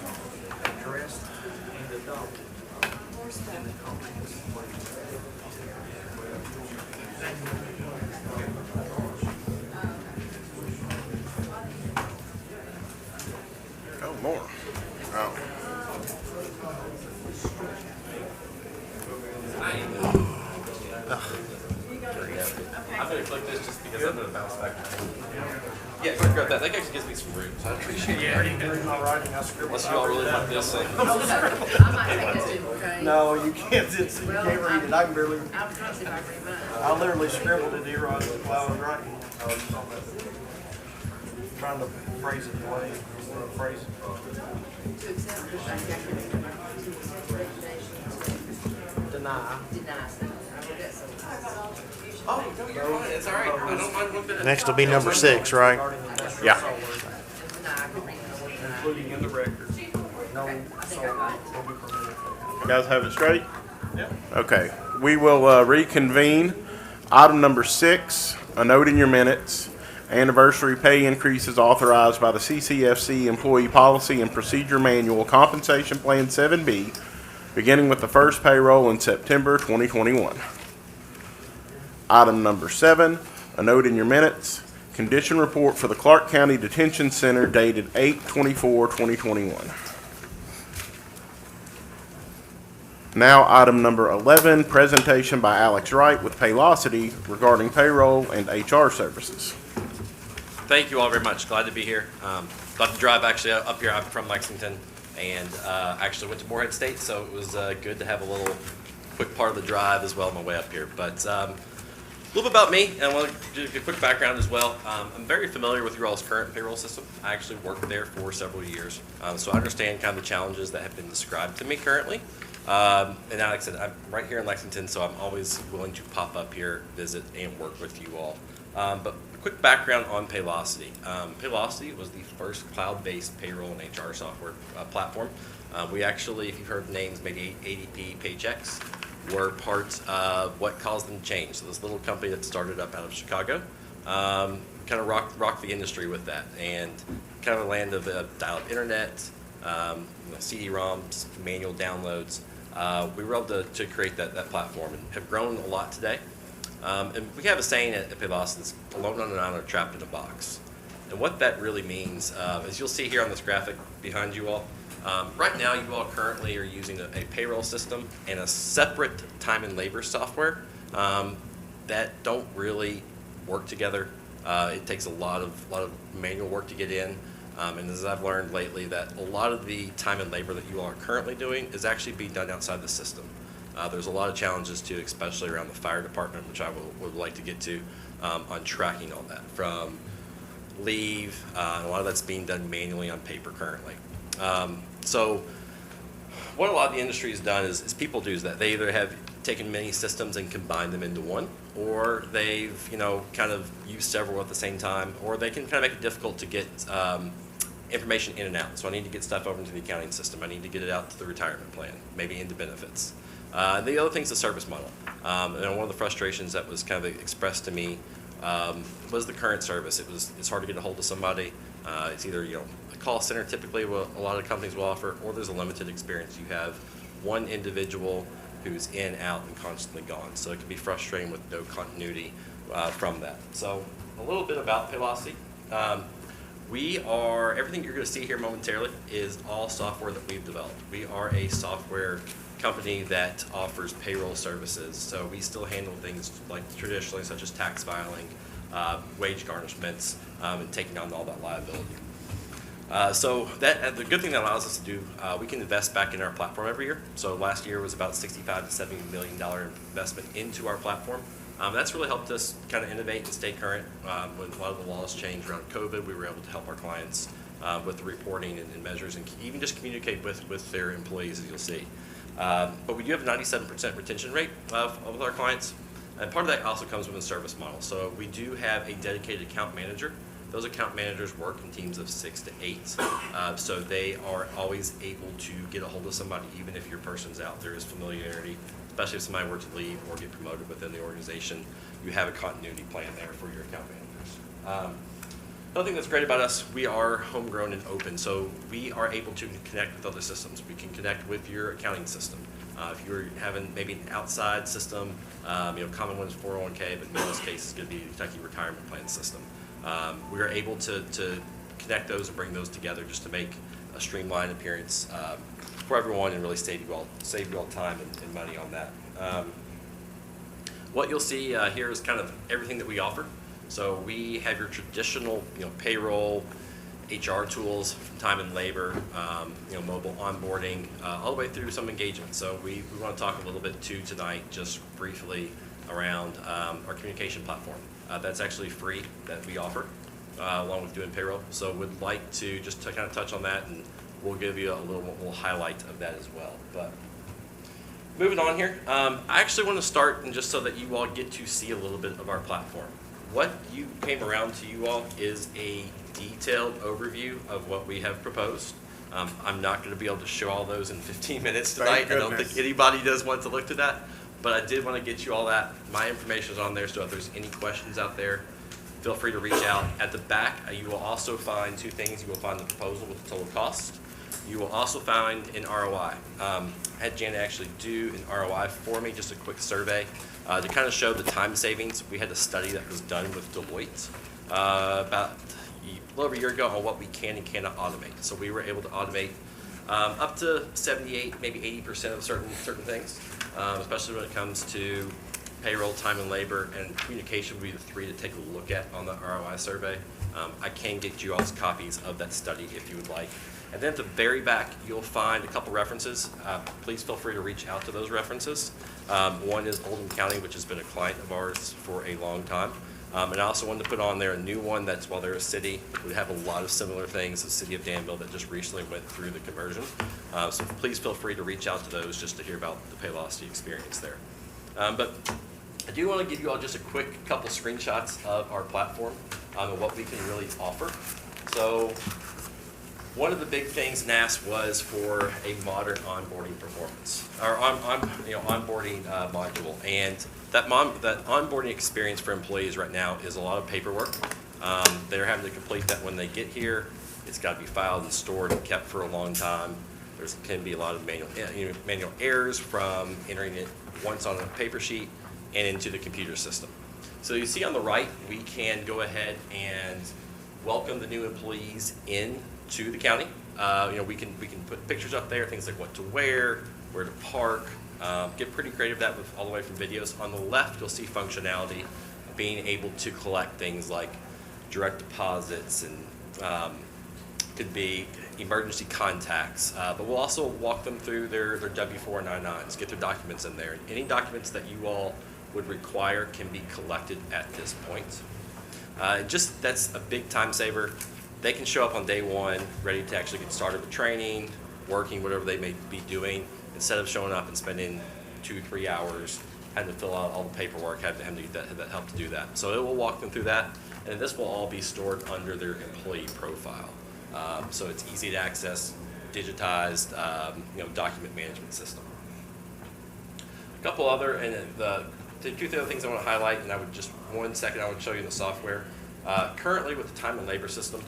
addressed and adopted in the comprehensive plan. Oh, more. Oh. I'm gonna click this just because I'm gonna bounce back. Yeah, you can grab that. That actually gives me some room, so I appreciate it. Unless you all really want this thing. I might take this too, okay? No, you can't, you can't read it, I can barely, I was trying to see if I can read mine. I literally scribbled it here while I was writing. Trying to phrase it the way I want to phrase it. To accept the recommendation. Deny. Deny. Oh, no, you're fine. It's all right. I don't mind one bit. Next will be number 6, right? Yeah. Including in the record, no solar will be permitted. You guys have it straight? Yep. Okay. We will reconvene. Item number 6, a note in your minutes. Anniversary pay increases authorized by the CCFC Employee Policy and Procedure Manual Compensation Plan 7B, beginning with the first payroll in September 2021. Item number 7, a note in your minutes. Condition report for the Clark County Detention Center dated 8/24/2021. Now, item number 11, presentation by Alex Wright with Paylocity regarding payroll and HR services. Thank you all very much. Glad to be here. Got to drive actually up here. I'm from Lexington, and actually went to Morehead State, so it was good to have a little quick part of the drive as well on my way up here. But a little bit about me, and I want to do a quick background as well. I'm very familiar with your all's current payroll system. I actually worked there for several years, so I understand kind of the challenges that have been described to me currently. And now, like I said, I'm right here in Lexington, so I'm always willing to pop up here, visit, and work with you all. But a quick background on Paylocity. Paylocity was the first cloud-based payroll and HR software platform. We actually, if you've heard the names, maybe ADP, Paychex, were part of what caused them to change. So this little company that started up out of Chicago kind of rocked the industry with that, and kind of a land of dial-up internet, CD-ROMs, manual downloads. We were able to create that platform and have grown a lot today. And we have a saying at Paylocity, it's alone on an island, trapped in a box. And what that really means, as you'll see here on this graphic behind you all, right now you all currently are using a payroll system and a separate time and labor software that don't really work together. It takes a lot of manual work to get in. And as I've learned lately, that a lot of the time and labor that you all are currently doing is actually being done outside the system. There's a lot of challenges too, especially around the fire department, which I would like to get to, on tracking all that from leave. A lot of that's being done manually on paper currently. So what a lot of the industry has done is people do is that they either have taken many systems and combined them into one, or they've kind of used several at the same time, or they can kind of make it difficult to get information in and out. So I need to get stuff over into the accounting system. I need to get it out to the retirement plan, maybe into benefits. And the other thing is the service model. And one of the frustrations that was kind of expressed to me was the current service. It's hard to get a hold of somebody. It's either a call center typically what a lot of companies will offer, or there's a limited experience. You have one individual who's in, out, and constantly gone. So it can be frustrating with no continuity from that. So a little bit about Paylocity. Everything you're going to see here momentarily is all software that we've developed. We are a software company that offers payroll services. So we still handle things like traditionally, such as tax filing, wage garnishments, and taking on all that liability. So the good thing that allows us to do, we can invest back in our platform every year. So last year was about $65 to $70 million investment into our platform. That's really helped us kind of innovate and stay current. When a lot of the laws changed around COVID, we were able to help our clients with the reporting and measures, and even just communicate with their employees, as you'll see. But we do have a 97% retention rate with our clients. And part of that also comes with a service model. So we do have a dedicated account manager. Those account managers work in teams of 6 to 8. So they are always able to get a hold of somebody, even if your person's out. There is familiarity, especially if somebody were to leave or get promoted within the organization. You have a continuity plan there for your account managers. Another thing that's great about us, we are homegrown and open. So we are able to connect with other systems. We can connect with your accounting system. If you're having maybe an outside system, common one is 401k, but in most cases it's going to be the Kentucky Retirement Plan system. We are able to connect those and bring those together just to make a streamlined appearance for everyone and really save you all time and money on that. What you'll see here is kind of everything that we offer. So we have your traditional payroll, HR tools, from time and labor, mobile onboarding, all the way through some engagement. So we want to talk a little bit too tonight, just briefly, around our communication platform. That's actually free that we offer, along with doing payroll. So we'd like to just kind of touch on that, and we'll give you a little highlight of that as well. But moving on here, I actually want to start, and just so that you all get to see a little bit of our platform. What you came around to you all is a detailed overview of what we have proposed. I'm not going to be able to show all those in 15 minutes tonight. I don't think anybody does want to look to that, but I did want to get you all that. My information is on there, so if there's any questions out there, feel free to reach out. At the back, you will also find two things. You will find the proposal with the total cost. You will also find an ROI. I had Janet actually do an ROI for me, just a quick survey, to kind of show the time savings. We had a study that was done with Deloitte about a little over a year ago on what we can and cannot automate. So we were able to automate up to 78, maybe 80% of certain things, especially when it comes to payroll, time and labor, and communication would be the three to take a look at on the ROI survey. I can get you all copies of that study if you would like. And then at the very back, you'll find a couple references. Please feel free to reach out to those references. One is Oldham County, which has been a client of ours for a long time. And I also wanted to put on there a new one that's, while they're a city, we have a lot of similar things, the city of Danville that just recently went through the conversion. So please feel free to reach out to those just to hear about the Paylocity experience there. But I do want to give you all just a quick couple screenshots of our platform and what we can really offer. So one of the big things NAS was for a modern onboarding performance, or onboarding module, and that onboarding experience for employees right now is a lot of paperwork. They're having to complete that when they get here. It's got to be filed and stored and kept for a long time. There can be a lot of manual errors from entering it once on a paper sheet and into the computer system. So you see on the right, we can go ahead and welcome the new employees in to the county. We can put pictures up there, things like what to wear, where to park, get pretty creative with that all the way from videos. On the left, you'll see functionality, being able to collect things like direct deposits and could be emergency contacts, but we'll also walk them through their W-4 and I-9s, get their documents in there. Any documents that you all would require can be collected at this point. That's a big time saver. They can show up on day one, ready to actually get started with training, working, whatever they may be doing, instead of showing up and spending 2-3 hours having to fill out all the paperwork, having to get that help to do that. So it will walk them through that, and this will all be stored under their employee profile. So it's easy to access, digitized, document management system. Couple other, and the two other things I want to highlight, and I would just, one second, I would show you the software. Currently with the time and labor system,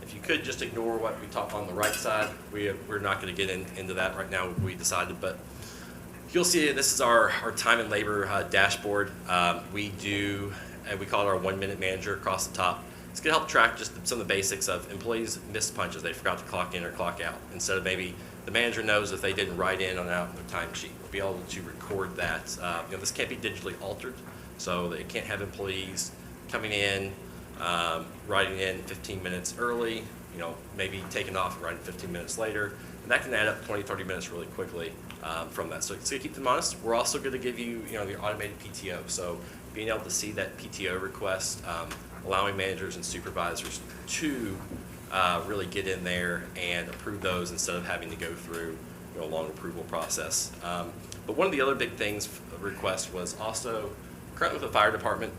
if you could just ignore what we talked on the right side, we're not going to get into that right now, we decided, but you'll see this is our time and labor dashboard. We call it our 1 minute manager across the top. It's going to help track just some of the basics of employees missed punches. They forgot to clock in or clock out. Instead of maybe the manager knows if they didn't write in or out in their timesheet. We'll be able to record that. This can't be digitally altered, so it can't have employees coming in, writing in 15 minutes early, maybe taking off and writing 15 minutes later. And that can add up 20, 30 minutes really quickly from that. So to keep them honest, we're also going to give you, the automated PTO. So being able to see that PTO request, allowing managers and supervisors to really get in there and approve those instead of having to go through a long approval process. But one of the other big things request was also currently with the fire department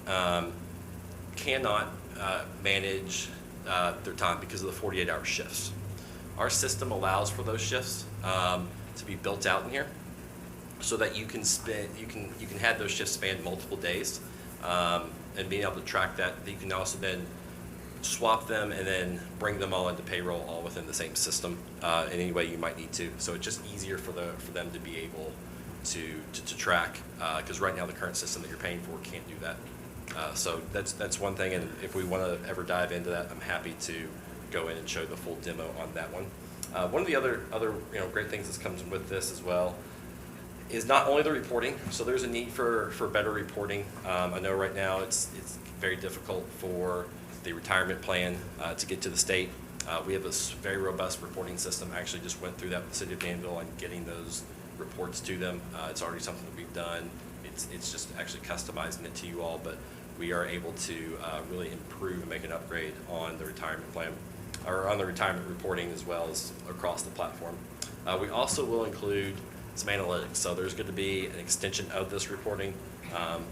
cannot manage their time because of the 48-hour shifts. Our system allows for those shifts to be built out in here, so that you can have those shifts span multiple days, and being able to track that. You can also then swap them and then bring them all into payroll all within the same system in any way you might need to. So it's just easier for them to be able to track, because right now the current system that you're paying for can't do that. So that's one thing, and if we want to ever dive into that, I'm happy to go in and show the full demo on that one. One of the other great things that comes with this as well is not only the reporting. So there's a need for better reporting. I know right now it's very difficult for the retirement plan to get to the state. We have a very robust reporting system. I actually just went through that with the city of Danville and getting those reports to them. It's already something that we've done. It's just actually customizing it to you all, but we are able to really improve and make an upgrade on the retirement plan, or on the retirement reporting as well as across the platform. We also will include some analytics. So there's going to be an extension of this reporting.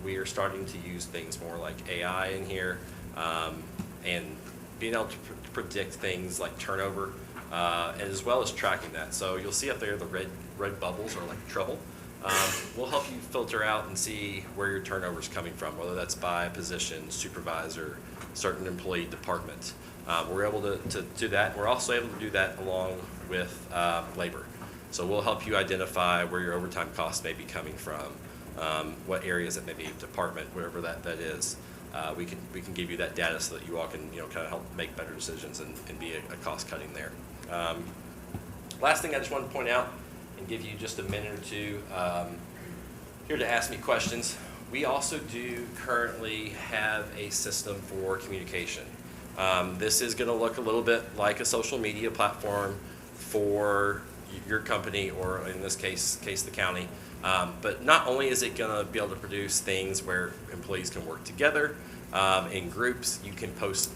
We are starting to use things more like AI in here, and being able to predict things like turnover, and as well as tracking that. So you'll see up there the red bubbles are like trouble. We'll help you filter out and see where your turnover is coming from, whether that's by position, supervisor, certain employee department. We're able to do that. We're also able to do that along with labor. So we'll help you identify where your overtime costs may be coming from, what areas it may be, department, wherever that is. We can give you that data so that you all can kind of help make better decisions and be a cost cutting there. Last thing I just wanted to point out and give you just a minute or two here to ask me questions. We also do currently have a system for communication. This is going to look a little bit like a social media platform for your company, or in this case the county. But not only is it going to be able to produce things where employees can work together in groups, you can post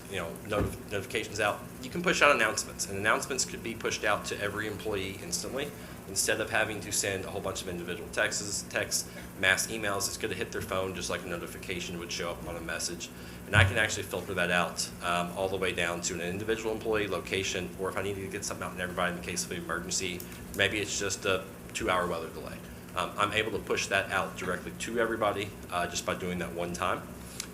notifications out. You can push out announcements, and announcements could be pushed out to every employee instantly. Instead of having to send a whole bunch of individual texts, mass emails, it's going to hit their phone just like a notification would show up on a message. And I can actually filter that out all the way down to an individual employee, location, or if I need to get something out to everybody in the case of an emergency, maybe it's just a 2-hour weather delay. I'm able to push that out directly to everybody just by doing that one time.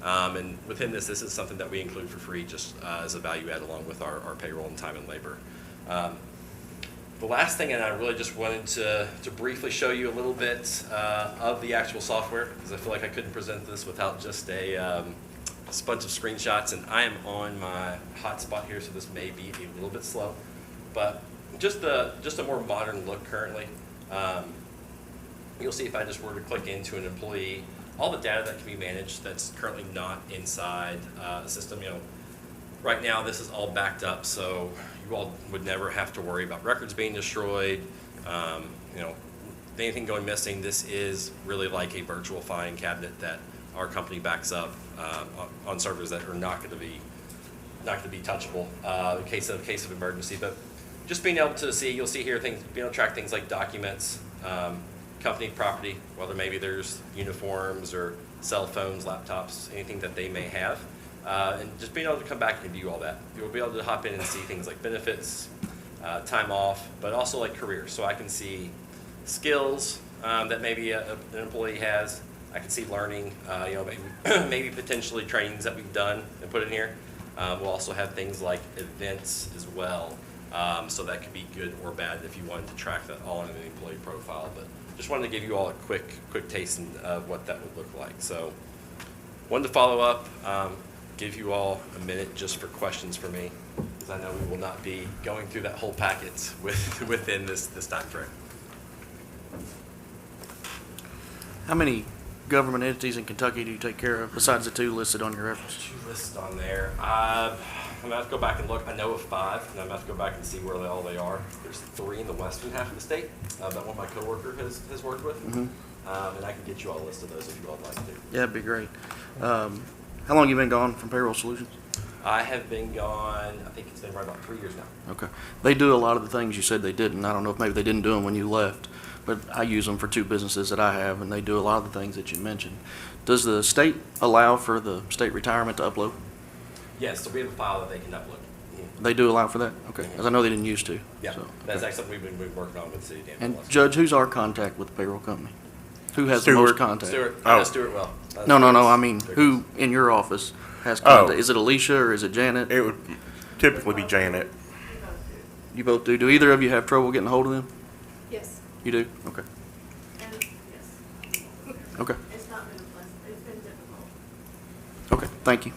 And within this is something that we include for free just as a value add along with our payroll and time and labor. The last thing, and I really just wanted to briefly show you a little bit of the actual software, because I feel like I couldn't present this without just a bunch of screenshots, and I am on my hotspot here, so this may be a little bit slow, but just a more modern look currently. You'll see if I just were to click into an employee, all the data that can be managed that's currently not inside the system. Right now this is all backed up, so you all would never have to worry about records being destroyed, anything going missing. This is really like a virtual filing cabinet that our company backs up on servers that are not going to be touchable in case of emergency. But just being able to see, you'll see here things, being able to track things like documents, company property, whether maybe there's uniforms or cell phones, laptops, anything that they may have. And just being able to come back and view all that. You'll be able to hop in and see things like benefits, time off, but also like careers. So I can see skills, that maybe an employee has. I can see learning, maybe potentially trainings that we've done and put in here. We'll also have things like events as well. So that could be good or bad if you wanted to track that all in the employee profile. But just wanted to give you all a quick taste of what that would look like. So wanted to follow up, give you all a minute just for questions for me, because I know we will not be going through that whole packet within this time frame. How many government entities in Kentucky do you take care of besides the 2 listed on your reference? 2 lists on there. I'm gonna have to go back and look. I know of 5, and I'm gonna have to go back and see where all they are. There's 3 in the western half of the state that one of my coworker has worked with, and I can get you all a list of those if you all would like to. Yeah, that'd be great. How long have you been gone from Payroll Solutions? I have been gone, I think it's been right about 3 years now. Okay. They do a lot of the things you said they didn't. I don't know if maybe they didn't do them when you left, but I use them for 2 businesses that I have, and they do a lot of the things that you mentioned. Does the state allow for the state retirement to upload? Yes, so we have a file that they can upload. They do allow for that? Okay, because I know they didn't used to. Yeah, so, that's okay. actually something we've been working on with the city of Danville. And Judge, who's our contact with the payroll company? Who has the Stuart. most contact? Stuart, Oh. Stuart Well. No, I mean, who in your office has contact? Is it Alicia or is it Janet? It would typically be Janet. You both do. Do either of you have trouble getting a hold of them? Yes, You do? Okay. and yes. Okay. It's not been pleasant. It's been difficult. Okay. Thank you.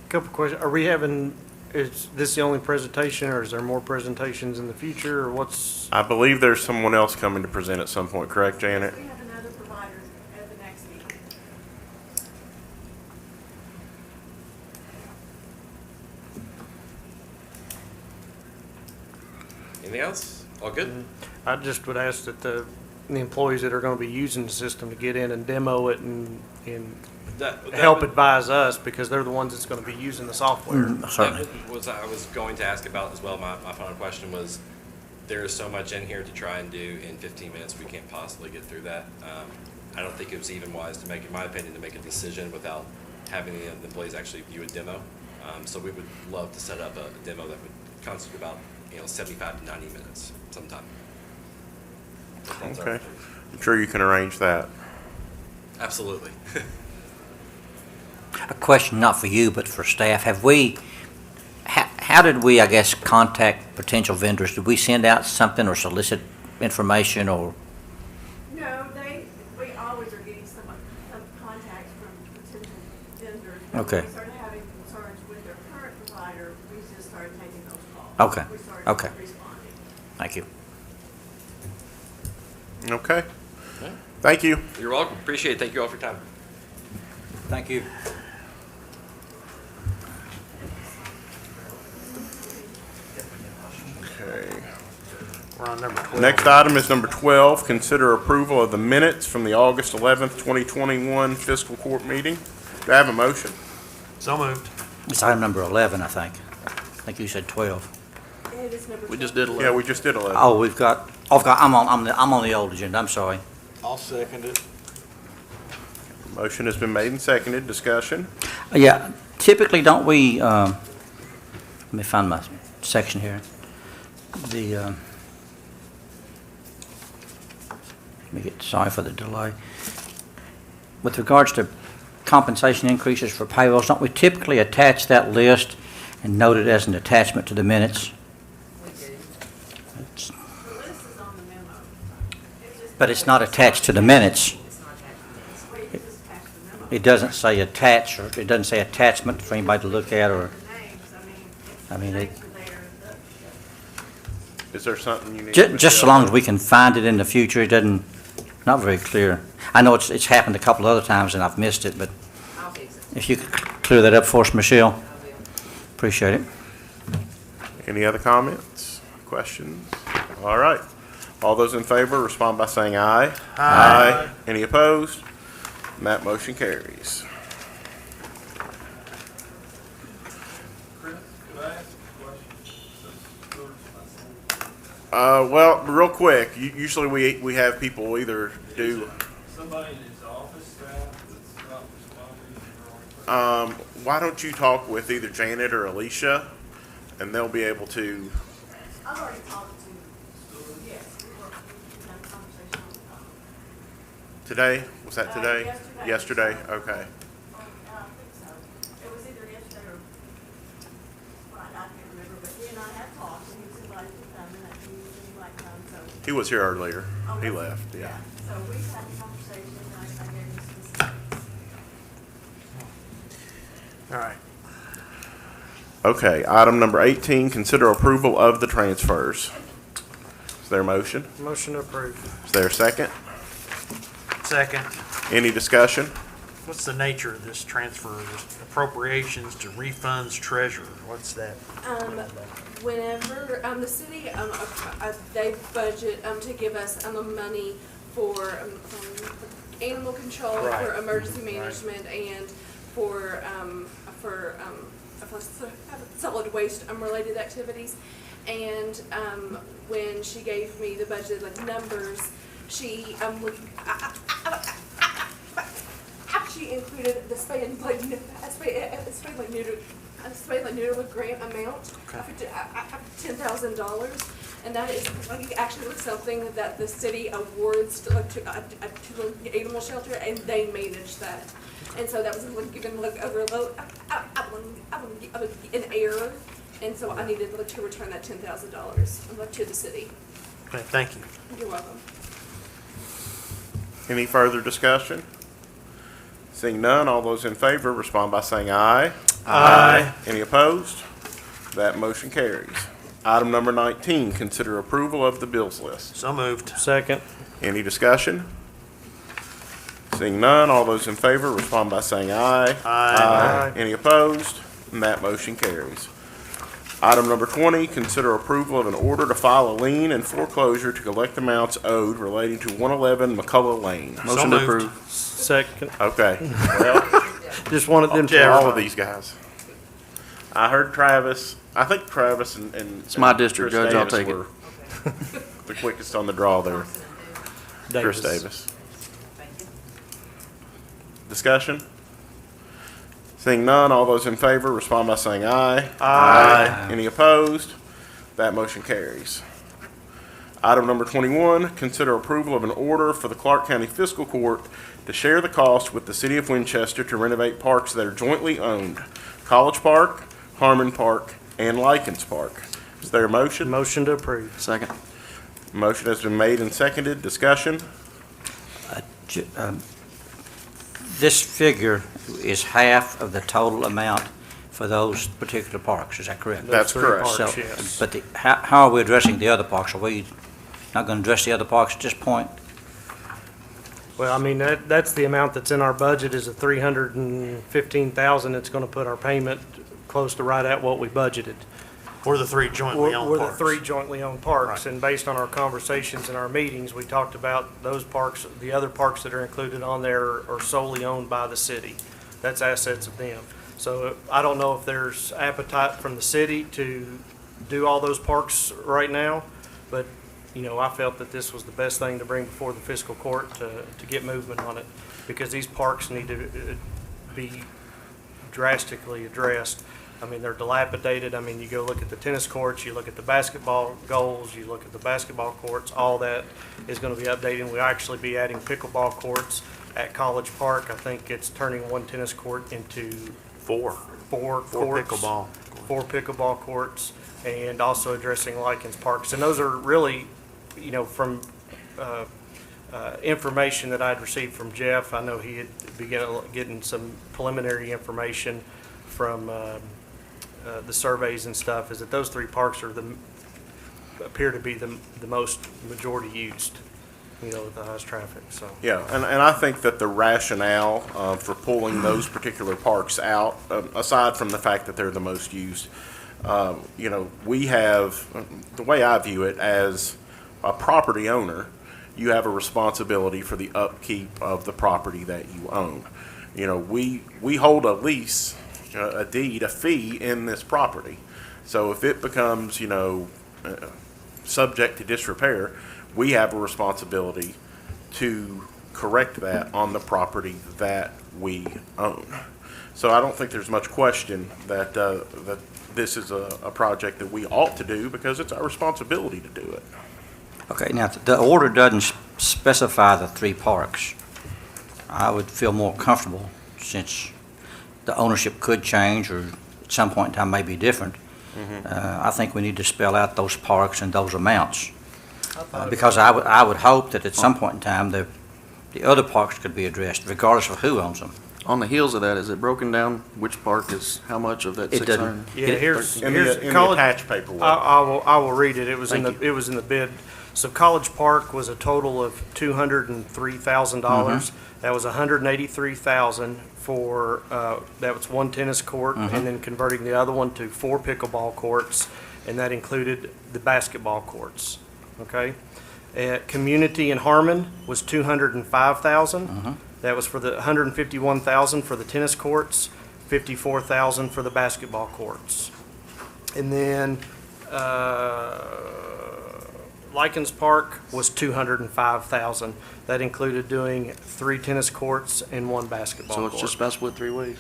Couple questions. Are we having, is this the only presentation, or is there more presentations in the future, or what's? I believe there's someone else coming to present at some point, correct, Janet? We have another provider at the next meeting. Anything else? All good? I just would ask that the employees that are going to be using the system to get in and demo it and That help would- advise us, because they're the ones that's going to be using the software. Certainly. That was I was going to ask about as well. My final question was, there is so much in here to try and do in 15 minutes. We can't possibly get through that. I don't think it was even wise to make, in my opinion, to make a decision without having the employees actually view a demo. So we would love to set up a demo that would constitute about 75 to 90 minutes sometime. That's our- Okay. I'm sure you can arrange that. Absolutely. A question not for you, but for staff. How did we, I guess, contact potential vendors? Did we send out something or solicit information or? No, we always are getting some contacts from potential vendors. But Okay. when we started having concerns with their current provider, we just started taking those calls. Okay. We started Okay. responding. Thank you. Okay. Thank you. You're welcome. Appreciate it. Thank you all for your time. Thank you. Okay. We're on number 12. Next item is number 12, consider approval of the minutes from the August 11th, 2021 fiscal court meeting. Do I have a motion? So moved. It's item number 11, I think. I think you said 12. It is number We 12. just did 11. Yeah, we just did 11. Oh, I'm on the old agenda. I'm sorry. I'll second it. Motion has been made and seconded. Discussion? Yeah, typically don't we, let me find my section here. Sorry for the delay. With regards to compensation increases for payrolls, don't we typically attach that list and note it as an attachment to the minutes? The list is on the memo. But it's not attached to the minutes. It's not attached. We just attached the memo. It doesn't say attach, or it doesn't say attachment for anybody to look at, or, The names, I mean, the it- names are there. Is there something you need? just so long as we can find it in the future, it doesn't, not very clear. I know it's happened a couple other times and I've missed it, but I'll fix it. if you could clear that up for us, Michelle, I will. appreciate it. Any other comments, questions? All right. All those in favor respond by saying aye. Aye. Any opposed? And that motion carries. Well, real quick, usually we have people either do. Somebody in his office staff that's not responding. Why don't you talk with either Janet or Alicia, and they'll be able to. I've already talked to, yes, we've had a conversation on the phone. Today? Was that today? Yesterday. Yesterday, okay. I think so. It was either yesterday or Friday, I can't remember, but he and I had talked, and he was invited to come, and that he said he might come, so. He was here earlier. Oh, He was left, yeah. So we had a conversation, and I gave him specifics. All right. Okay, item number 18, consider approval of the transfers. Is there a motion? Motion to approve. Is there a second? Second. Any discussion? What's the nature of this transfer? Appropriations to refunds treasurer? What's that? Whenever, the city, they budget, to give us, money for, animal control, for Right. emergency management, and for solid waste, related activities. And, when she gave me the budget, like, numbers, she, she included the spay and neuter grant amount of $10,000, and that is actually something that the city awards to the animal shelter, and they manage that. And so that was given an error, and so I needed to return that $10,000 to the city. Okay, thank you. You're welcome. Any further discussion? Seeing none, all those in favor respond by saying aye. Aye. Any opposed? That motion carries. Item number 19, consider approval of the bills list. So moved. Second. Any discussion? Seeing none, all those in favor respond by saying aye. Aye. Any opposed? And that motion carries. Item number 20, consider approval of an order to file a lien and foreclosure to collect amounts owed relating to 111 McCullough Lane. Motion to moved. approve. Second. Okay, well, Just wanted them to to. all of these guys. I heard Travis, I think Travis and. It's my district, Chris Judge, I'll Davis take it. were the quickest on the draw there. Chris Davis. Thank you. Discussion? Seeing none, all those in favor respond by saying aye. Aye. Any opposed? That motion carries. Item number 21, consider approval of an order for the Clark County Fiscal Court to share the cost with the City of Winchester to renovate parks that are jointly owned. College Park, Harmon Park, and Likens Park. Is there a motion? Motion to approve. Second. Motion has been made and seconded. Discussion? This figure is half of the total amount for those particular parks, is that correct? That's three correct. parks, So, yes. but how are we addressing the other parks? Are we not going to address the other parks at this point? Well, I mean, that's the amount that's in our budget is a $315,000. It's going to put our payment close to right at what we budgeted. We're the three jointly owned We're parks. the three jointly owned parks, Right. and based on our conversations and our meetings, we talked about those parks, the other parks that are included on there are solely owned by the city. That's assets of them. So I don't know if there's appetite from the city to do all those parks right now, but, you know, I felt that this was the best thing to bring before the fiscal court to get movement on it, because these parks need to be drastically addressed. I mean, they're dilapidated. I mean, you go look at the tennis courts, you look at the basketball goals, you look at the basketball courts, all that is going to be updated. We'll actually be adding pickleball courts at College Park. I think it's turning one tennis court into four courts. Four pickleball courts, and also addressing Likens Parks. And those are really, you know, from information that I'd received from Jeff. I know he had begun getting some preliminary information from the surveys and stuff, is that those three parks appear to be the most majority used, you know, with the highest traffic, so. Yeah, and I think that the rationale for pulling those particular parks out, aside from the fact that they're the most used, you know, we have, the way I view it, as a property owner, you have a responsibility for the upkeep of the property that you own. You know, we hold a lease, a deed, a fee in this property. So if it becomes, you know, subject to disrepair, we have a responsibility to correct that on the property that we own. So I don't think there's much question that that this is a project that we ought to do, because it's our responsibility to do it. Okay, now, the order doesn't specify the three parks. I would feel more comfortable since the ownership could change or at some point in time may be different. I think we need to spell out those parks and those amounts. Because I would hope that at some point in time, the other parks could be addressed regardless of who owns them. On the heels of that, is it broken down which park is how much of that It 600? doesn't. Yeah, here's In the college. attached paperwork. I will read it. It was in Thank the, it was in the bid. So College Park was a total of $203,000. That was $183,000 for, that was one tennis court, and then converting the other one to 4 pickleball courts, and that included the basketball courts, okay? Community in Harmon was $205,000. That was for the $151,000 for the tennis courts, $54,000 for the basketball courts. And then, Likens Park was $205,000. That included doing 3 tennis courts and 1 basketball So court. it's just about split 3 ways?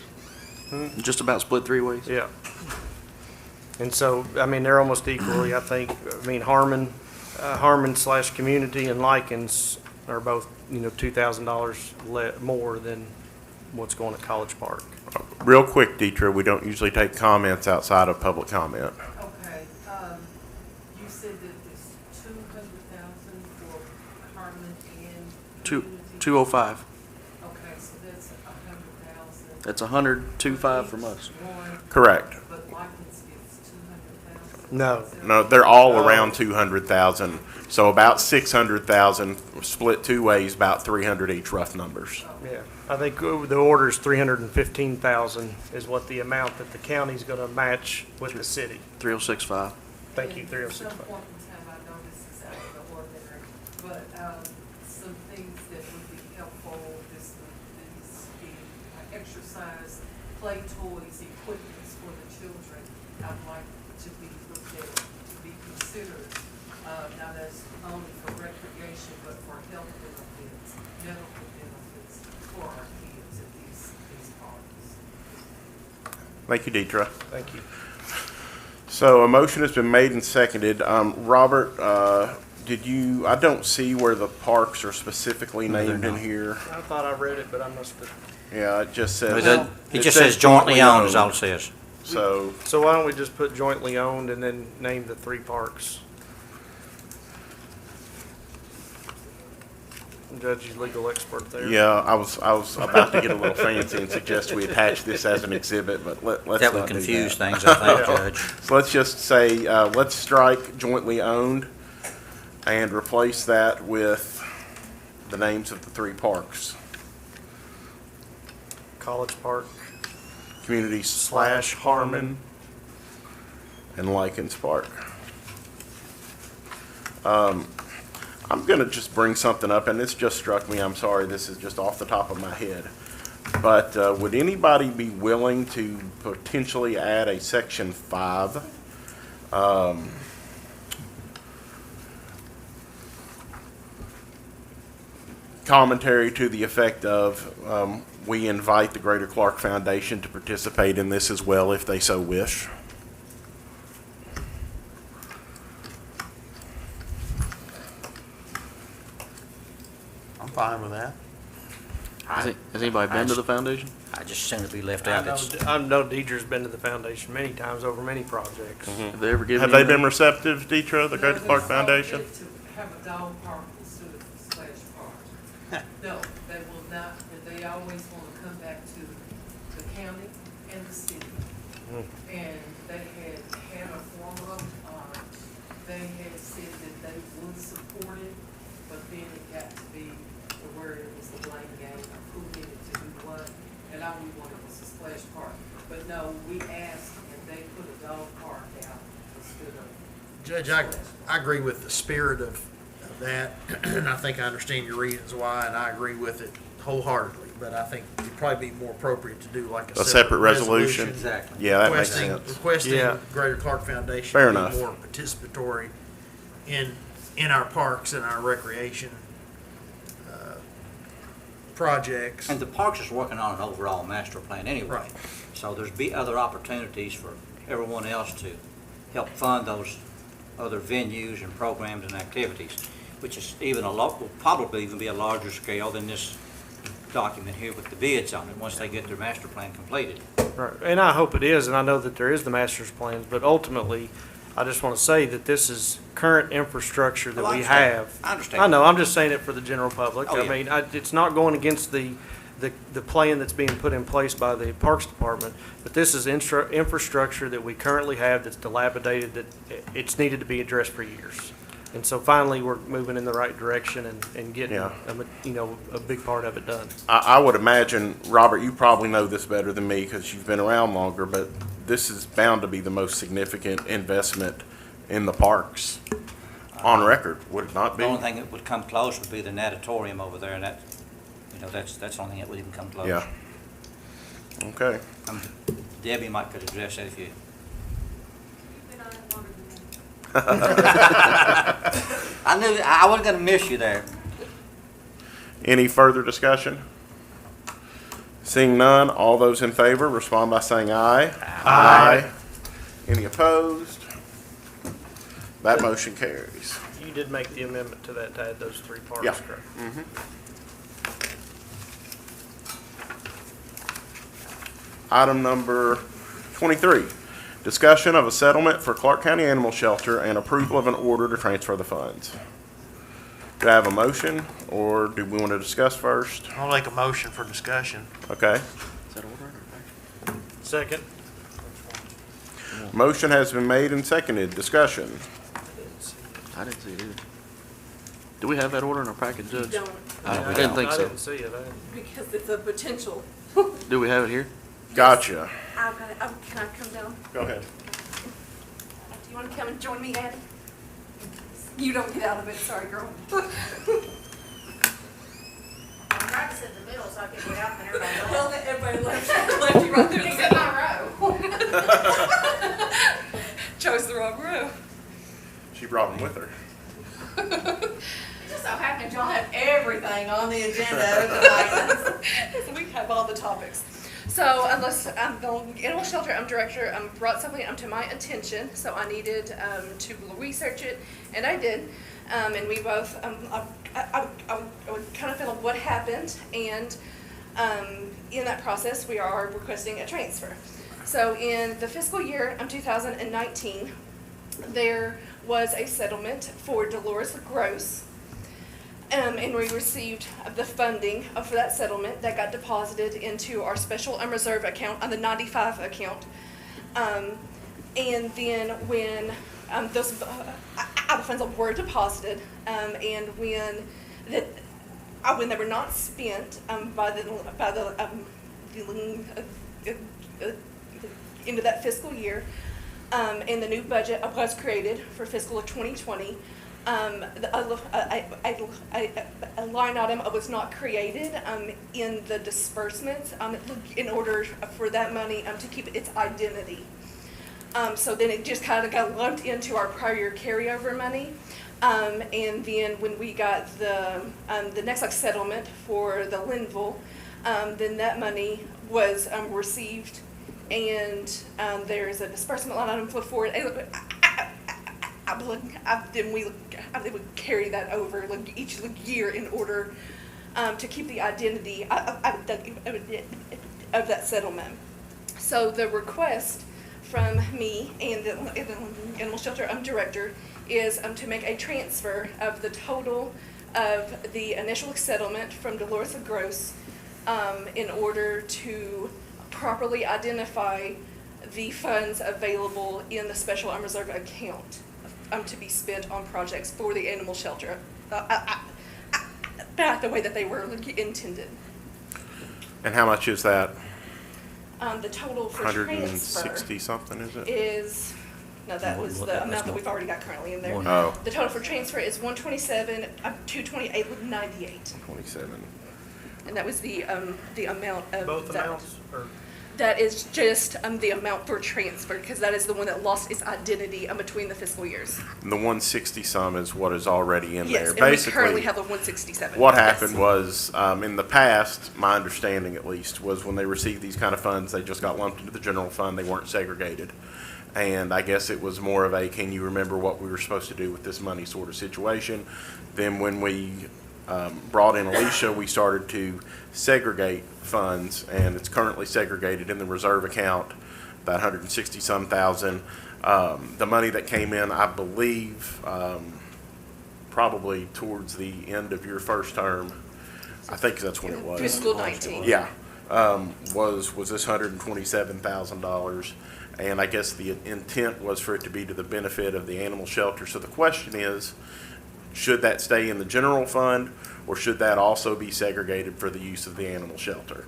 Just about split 3 ways? Yeah. And so, I mean, they're almost equally, I think. I mean, Harmon / Community and Likens are both, $2,000 more than what's going at College Park. Real quick, Deidre, we don't usually take comments outside of public comment. Okay, you said that it's 200,000 for Harmon and community? 205. Okay, so that's 100,000. That's 102.5 from us. One, Correct. but Likens gets 200,000. No. No, they're all around 200,000. So about 600,000 split 2 ways, about 300 each, rough numbers. Yeah, I think the order's 315,000 is what the amount that the county's gonna match with the city. 306.5. Thank you, At 306. some point in time, I know this is out of the ordinary, but some things that would be helpful is the exercise, play toys, equipments for the children. I'd like to be looked at, to be considered, not as only for recreation, but for health benefits, medical benefits for our kids at these parks. Thank you, Deidre. Thank you. So a motion has been made and seconded. Robert, I don't see where the parks are specifically No, they're named in not. here. I thought I read it, but I must have. Yeah, it just says. It just says jointly owned is all it says. So, So why don't we just put jointly owned and then name the 3 parks? Judge, you legal expert there. yeah, I was about to get a little fancy and suggest we attach this as an exhibit, but let's not do That would confuse that. things, I think, Judge. So let's just say, let's strike jointly owned and replace that with the names of the 3 parks. College Park Community / Harmon and Likens Park. I'm going to just bring something up, and this just struck me. I'm sorry, this is just off the top of my head. But would anybody be willing to potentially add a Section 5? Commentary to the effect of we invite the Greater Clark Foundation to participate in this as well if they so wish. I'm fine with that. Has anybody been to the foundation? I just seem to be left I out. know, It's- I know Deidre's been to the foundation many times over many projects. Have they ever given Have you they that? been receptive, Deidre, the Greater Clark Foundation? To have a dog park instead of a splash park. No, they will not, they always want to come back to the county and the city. And they had a forum, they had said that they would support it, but then it got to be where it was the blame game of who needed to do what, and all we wanted was a splash park. But no, we asked, and they put a dog park out instead of. Judge, I agree with the spirit of that, and I think I understand your reasons why, and I agree with it wholeheartedly. But I think it'd probably be more appropriate to do like A separate resolution? Exactly. Yeah, that makes Requesting, sense. requesting Yeah. Greater Clark Foundation Fair to enough. be more participatory in our parks and our recreation projects. And the parks is working on an overall master plan anyway. Right. So there's be other opportunities for everyone else to help fund those other venues and programs and activities, which is even will probably even be a larger scale than this document here with the bids on it, once they get their master plan completed. Right, and I hope it is, and I know that there is the master's plans, but ultimately, I just want to say that this is current infrastructure that Oh, I we understand. have. I understand. I know, I'm just saying it for the general public. Oh, I yeah. mean, it's not going against the plan that's being put in place by the Parks Department, but this is infrastructure that we currently have that's dilapidated, that it's needed to be addressed for years. And so finally, we're moving in the right direction and getting, Yeah. a big part of it done. I would imagine, Robert, you probably know this better than me because you've been around longer, but this is bound to be the most significant investment in the parks on record, would it not The be? only thing that would come close would be the natatorium over there, and that, that's the only thing that would even come close. Yeah. Okay. Debbie might could address that if you. You've been on it longer than me. I knew, I wasn't gonna miss you there. Any further discussion? Seeing none, all those in favor respond by saying aye. Aye. Any opposed? That motion carries. You did make the amendment to that to add those three parts, Yeah. correct? Item number 23, discussion of a settlement for Clark County Animal Shelter and approval of an order to transfer the funds. Do I have a motion, or do we want to discuss first? I'll make a motion for discussion. Okay. Is that order or Second. Motion has been made and seconded. Discussion. I didn't see it either. Do we have that order in our packet, Judge? Don't, I didn't think I so. didn't see it. because it's a potential. Do we have it here? Gotcha. I've got it. Can I come down? Go ahead. Do you want to come and join me, Addie? You don't get out of it, sorry, girl. I'm trying to sit in the middle so I can get out and everybody Well, else. everybody left you right there. Except my row. Chose the wrong row. She brought them with her. It just so happens y'all have everything on the agenda tonight. We have all the topics. So unless I'm the animal shelter, I'm director, brought something to my attention, so I needed to research it, and I did. And we both, I would kind of feel what happened, and in that process, we are requesting a transfer. So in the fiscal year 2019, there was a settlement for Dolores Gross. And we received the funding for that settlement that got deposited into our special unreserved account on the 95 account. And then when those other funds were deposited, and when they were not spent by the end of that fiscal year, and the new budget was created for fiscal of 2020. A line item was not created in the disbursements in order for that money to keep its identity. So then it just kind of got lumped into our prior year carryover money. And then when we got the next settlement for the Linville, then that money was received, and there's a disbursement line item for it. Then we would carry that over each year in order to keep the identity of that settlement. So the request from me and the animal shelter director is to make a transfer of the total of the initial settlement from Dolores Gross in order to properly identify the funds available in the special unreserved account to be spent on projects for the animal shelter, back the way that they were intended. And how much is that? The total for transfer 160 something, is it? is, no, that was the amount that we've already got currently in there. Oh, The total for transfer is 127, 228.98, 27. and that was the amount of Both that. amounts, or? That is just the amount for transfer, because that is the one that lost its identity between the fiscal years. And the 160 some is what is already in Yes, there. and we currently Basically, have a 167. what Yes. happened was, in the past, my understanding at least, was when they received these kind of funds, they just got lumped into the general fund. They weren't segregated. And I guess it was more of a, can you remember what we were supposed to do with this money sort of situation. Then when we brought in Alicia, we started to segregate funds, and it's currently segregated in the reserve account, that 160-some thousand. The money that came in, I believe, probably towards the end of your first term, I think that's when it was. Fiscal 19. Yeah, was this $127,000, and I guess the intent was for it to be to the benefit of the animal shelter. So the question is, should that stay in the general fund, or should that also be segregated for the use of the animal shelter?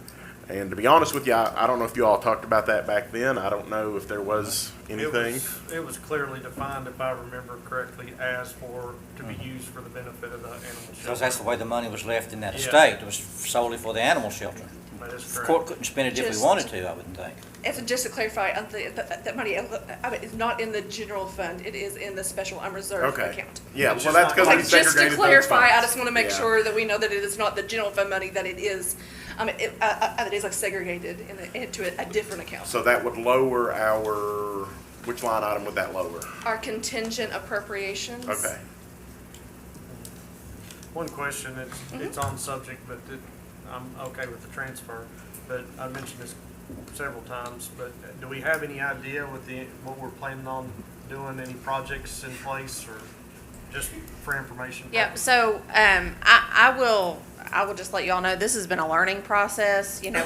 And to be honest with you, I don't know if you all talked about that back then. I don't know if there was anything. It was clearly defined, if I remember correctly, as to be used for the benefit of the animal shelter. Because that's the way the money was left in that Yeah. estate. It was solely for the animal shelter. That is The correct. court couldn't spend it if we Just- wanted to, I wouldn't think. And just to clarify, that money is not in the general fund, it is in the special unreserved Okay. account. Yeah, It's well, just that's because not- we Like, just to segregated those clarify, I funds. just want to make Yeah. sure that we know that it is not the general fund money, that it is, it is like segregated into a different account. So that would lower our, which line item would that lower? Our contingent appropriations. Okay. One question, it's on subject, but I'm okay with the transfer, but I mentioned this several times, but do we have any idea what we're planning on doing, any projects in place, or just for information? Yeah, so I will just let you all know, this has been a learning process. You know,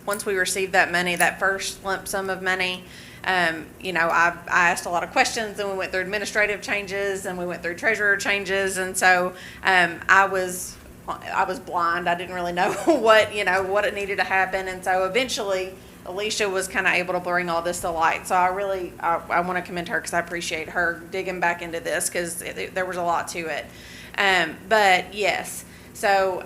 once we received that money, that first lump sum of money, you know, I asked a lot of questions, and we went through administrative changes, and we went through treasurer changes, and so I was blind. I didn't really know what it needed to happen, and so eventually Alicia was kind of able to bring all this to light. So I want to commend her, because I appreciate her digging back into this, because there was a lot to it. But yes, so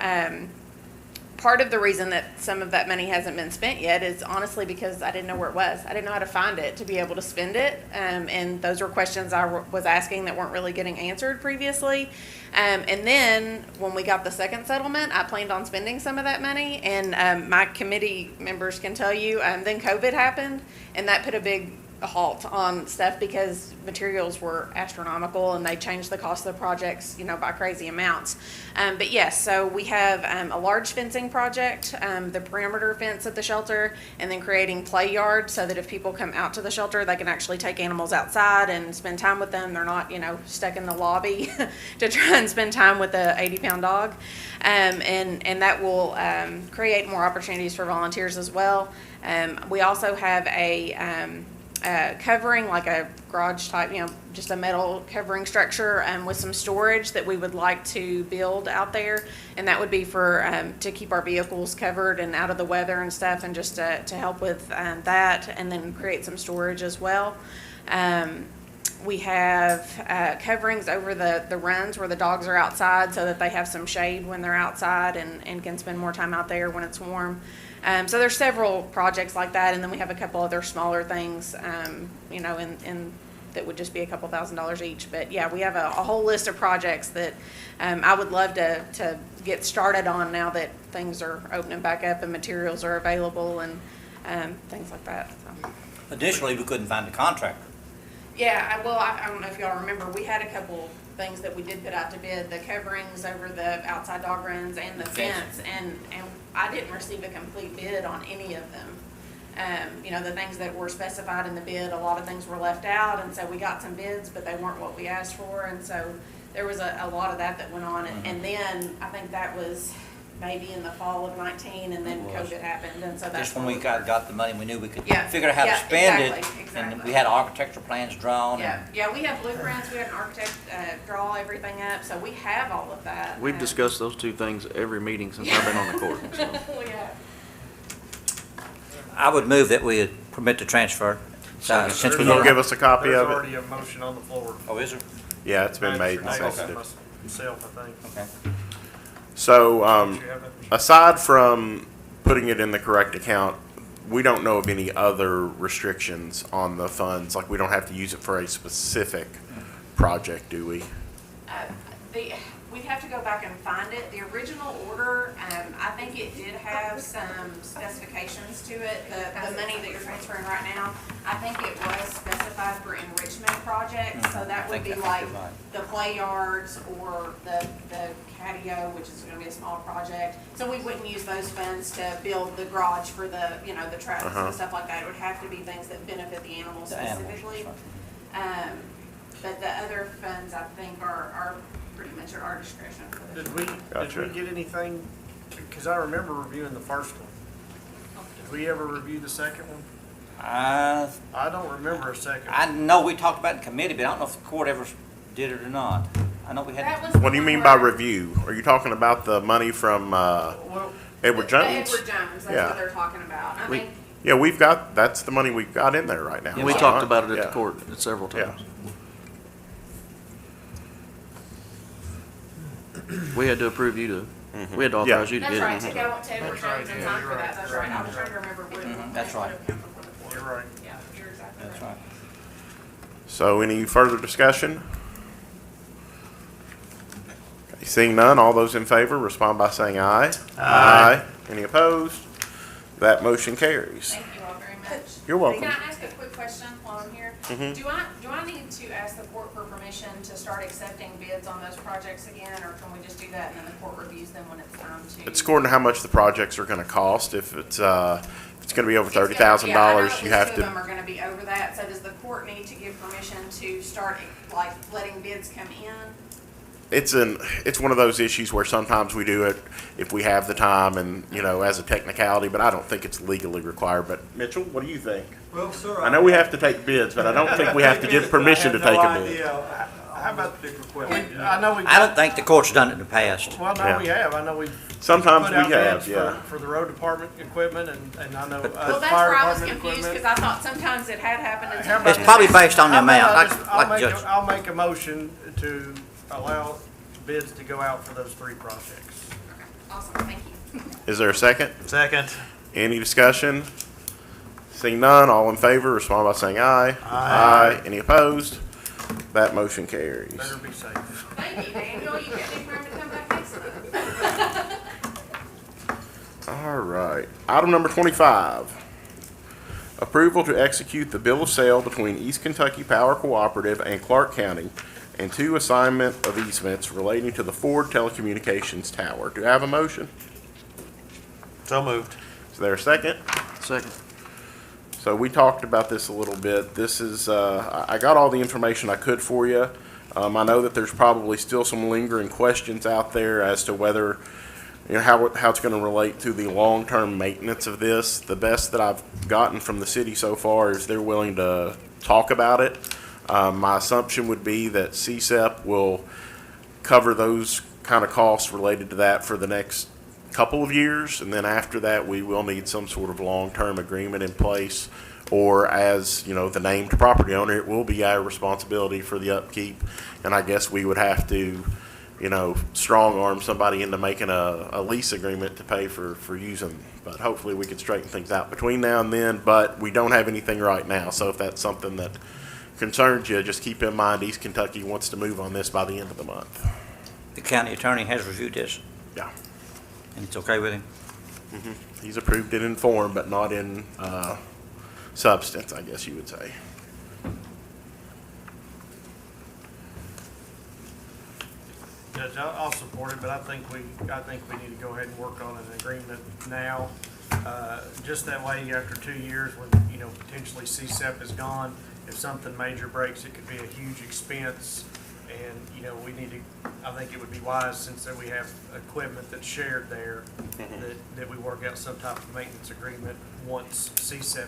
part of the reason that some of that money hasn't been spent yet is honestly because I didn't know where it was. I didn't know how to find it to be able to spend it. And those were questions I was asking that weren't really getting answered previously. And then when we got the second settlement, I planned on spending some of that money. And my committee members can tell you, then COVID happened, and that put a big halt on stuff because materials were astronomical, and they changed the cost of the projects, by crazy amounts. But yes, so we have a large fencing project, the perimeter fence at the shelter, and then creating play yards so that if people come out to the shelter, they can actually take animals outside and spend time with them. They're not, stuck in the lobby to try and spend time with a 80-pound dog. And that will create more opportunities for volunteers as well. We also have a covering, like a garage type, just a metal covering structure with some storage that we would like to build out there, and that would be for to keep our vehicles covered and out of the weather and stuff, and just to help with that, and then create some storage as well. We have coverings over the runs where the dogs are outside, so that they have some shade when they're outside and can spend more time out there when it's warm. So there's several projects like that, and then we have a couple other smaller things, in that would just be a couple $1,000s each. But yeah, we have a whole list of projects that I would love to get started on now that things are opening back up and materials are available and things like that. So. Additionally, we couldn't find a contractor. Yeah, I don't know if y'all remember, we had a couple things that we did put out to bid, the coverings over the outside dog runs and the fence, and I didn't receive a complete bid on any of them. The things that were specified in the bid, a lot of things were left out, and so we got some bids, but they weren't what we asked for, and so there was a lot of that went on, and then I think that was maybe in the fall of 19, and then COVID happened, and so that's Just when we got the money, we knew we could Yeah. figure out how to spend it. Exactly. And we had architectural plans drawn. Yeah, we have blueprints, we had an architect draw everything up, so we have all of that. We've discussed those two things every meeting since I've been on the court. So. Yeah. I would move that we permit the transfer. Since we You'll don't give us a copy There's of it? already a motion on the floor. Oh, is there? Yeah, it's been made and Magistrate seconded. Myself, I think. Okay. So, Did you have it? aside from putting it in the correct account, we don't know of any other restrictions on the funds, like we don't have to use it for a specific project, do we? We'd have to go back and find it. The original order, I think it did have some specifications to it. The money that you're transferring right now, I think it was specified for enrichment projects. So that would be like the play yards or the patio, which is gonna be a small project. So we wouldn't use those funds to build the garage for the, the traps and stuff like that. It would have to be things that benefit the animals specifically. But the other funds, I think, are pretty much at our discretion. Did we get anything, because I remember reviewing the first one. Did we ever review the second one? I don't remember a second. I know we talked about it in committee, but I don't know if the court ever did it or not. I know we had. What do you mean by review? Are you talking about the money from Edward Jones? Edward Jones, that's what they're talking about. I mean, Yeah, that's the money we've got in there right now. And we talked about it at the court several times. We had to approve you to, we had to authorize you to that's get right, it. to go to Edward Jones and sign for that, that's right. I was trying to remember where. That's right. You're right. Yeah, you're exactly right. That's right. So any further discussion? Okay, seeing none, all those in favor respond by saying aye. Aye. Any opposed? That motion carries. Thank you all very much. You're welcome. Can I ask a quick question while I'm here? Do I need to ask the court for permission to start accepting bids on those projects again, or can we just do that and then the court reviews them when it's time to? It's according to how much the projects are gonna cost. If it's gonna be over $30,000, you have Two of them to. are gonna be over that, so does the court need to give permission to start, like, letting bids come in? It's one of those issues where sometimes we do it if we have the time and, as a technicality, but I don't think it's legally required. But Mitchell, what do you think? Well, sir. I know we have to take bids, but I don't think we have to give permission to take a bid. How about the equipment? I know we. I don't think the court's done it in the past. Well, no, we have. I know we've. Sometimes put we out have, bids yeah. For the road department equipment and I know Well, that's fire where I was department confused, equipment. because I thought sometimes it had happened in How some. about It's probably based on the How about amount, I'll like Judge. I'll make a motion to allow bids to go out for those 3 projects. Awesome, thank you. Is there a second? Second. Any discussion? Seeing none, all in favor, respond by saying aye. Aye. Any opposed? That motion carries. Better be safe. Thank you, Daniel, you get me room to come back next time. All right. Item number 25. Approval to execute the bill of sale between East Kentucky Power Cooperative and Clark County and 2 assignment of easements relating to the Ford Telecommunications Tower. Do I have a motion? So moved. Is there a second? Second. So we talked about this a little bit. This is, I got all the information I could for you. I know that there's probably still some lingering questions out there as to whether, how it's going to relate to the long-term maintenance of this. The best that I've gotten from the city so far is they're willing to talk about it. My assumption would be that CSEP will cover those kind of costs related to that for the next couple of years, and then after that, we will need some sort of long-term agreement in place, or as, the named property owner, it will be our responsibility for the upkeep, and I guess we would have to, strong-arm somebody into making a lease agreement to pay for using them. But hopefully we can straighten things out between now and then, but we don't have anything right now, so if that's something that concerns you, just keep in mind East Kentucky wants to move on this by the end of the month. The county attorney has reviewed this, Yeah. and it's okay with him. He's approved it in form, but not in substance, I guess you would say. Judge, I'll support it, but I think we need to go ahead and work on an agreement now. Just that way, after 2 years, when, potentially CSEP is gone, if something major breaks, it could be a huge expense. And, we need to, I think it would be wise, since that we have equipment that's shared there, that we work out some type of maintenance agreement once CSEP,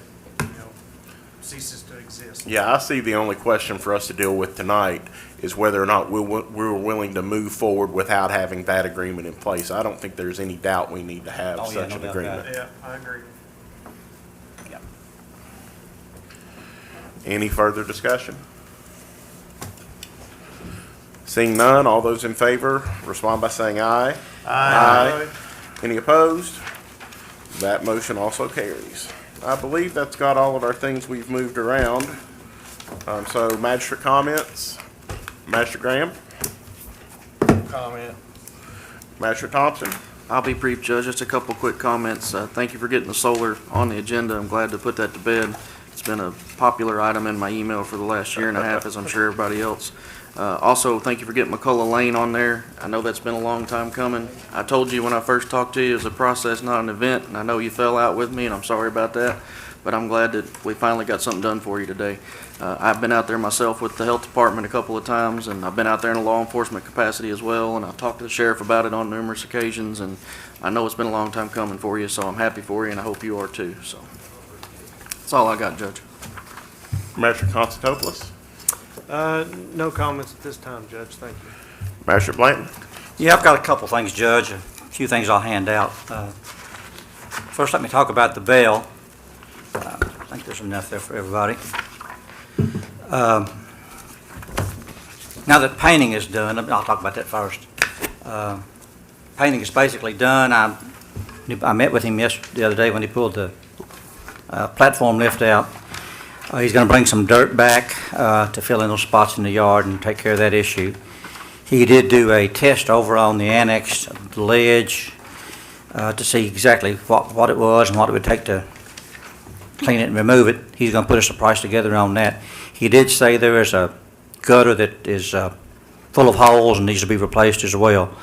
ceases to exist. Yeah, I see the only question for us to deal with tonight is whether or not we're willing to move forward without having that agreement in place. I don't think there's any doubt we need to have Oh, yeah, such no an doubt agreement. about Yeah, I agree. Any further discussion? Seeing none, all those in favor, respond by saying aye. Aye. Any opposed? That motion also carries. I believe that's got all of our things we've moved around. So magistrate comments. Magistrate Graham? comment. Master Thompson? I'll be brief, Judge. Just a couple quick comments. Thank you for getting the solar on the agenda. I'm glad to put that to bed. It's been a popular item in my email for the last year and a half, as I'm sure everybody else. Also, thank you for getting McCullough Lane on there. I know that's been a long time coming. I told you when I first talked to you, it was a process, not an event, and I know you fell out with me, and I'm sorry about that. But I'm glad that we finally got something done for you today. I've been out there myself with the health department a couple of times, and I've been out there in a law enforcement capacity as well, and I've talked to the sheriff about it on numerous occasions, and I know it's been a long time coming for you, so I'm happy for you, and I hope you are too, so. That's all I got, Judge. Master Constantopoulos? No comments at this time, Judge. Thank you. Master Blanton? Yeah, I've got a couple things, Judge, a few things I'll hand out. First, let me talk about the bail. I think there's enough there for everybody. Now that painting is done, I'll talk about that first. Painting is basically done. I met with him the other day when he pulled the platform lift out. He's going to bring some dirt back to fill in those spots in the yard and take care of that issue. He did do a test over on the annex ledge to see exactly what it was and what it would take to clean it and remove it. He's going to put us a price together on that. He did say there is a gutter that is full of holes and needs to be replaced as well.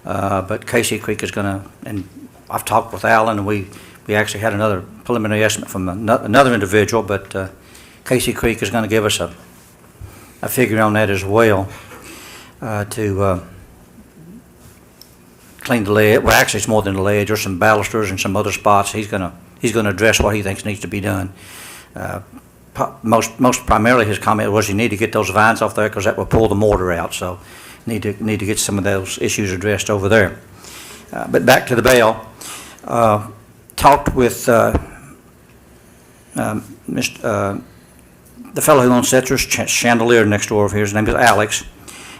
But Casey Creek is going to, and I've talked with Alan, and we actually had another preliminary estimate from another individual, but Casey Creek is going to give us a figure on that as well to clean the ledge. Well, actually, it's more than the ledge. There's some balusters and some other spots. He's going to address what he thinks needs to be done. Most primarily, his comment was you need to get those vines off there because that will pull the mortar out. So, need to get some of those issues addressed over there. But back to the bail. Talked with the fellow who owns Setzer's Chandelier next door over here. His name is Alex,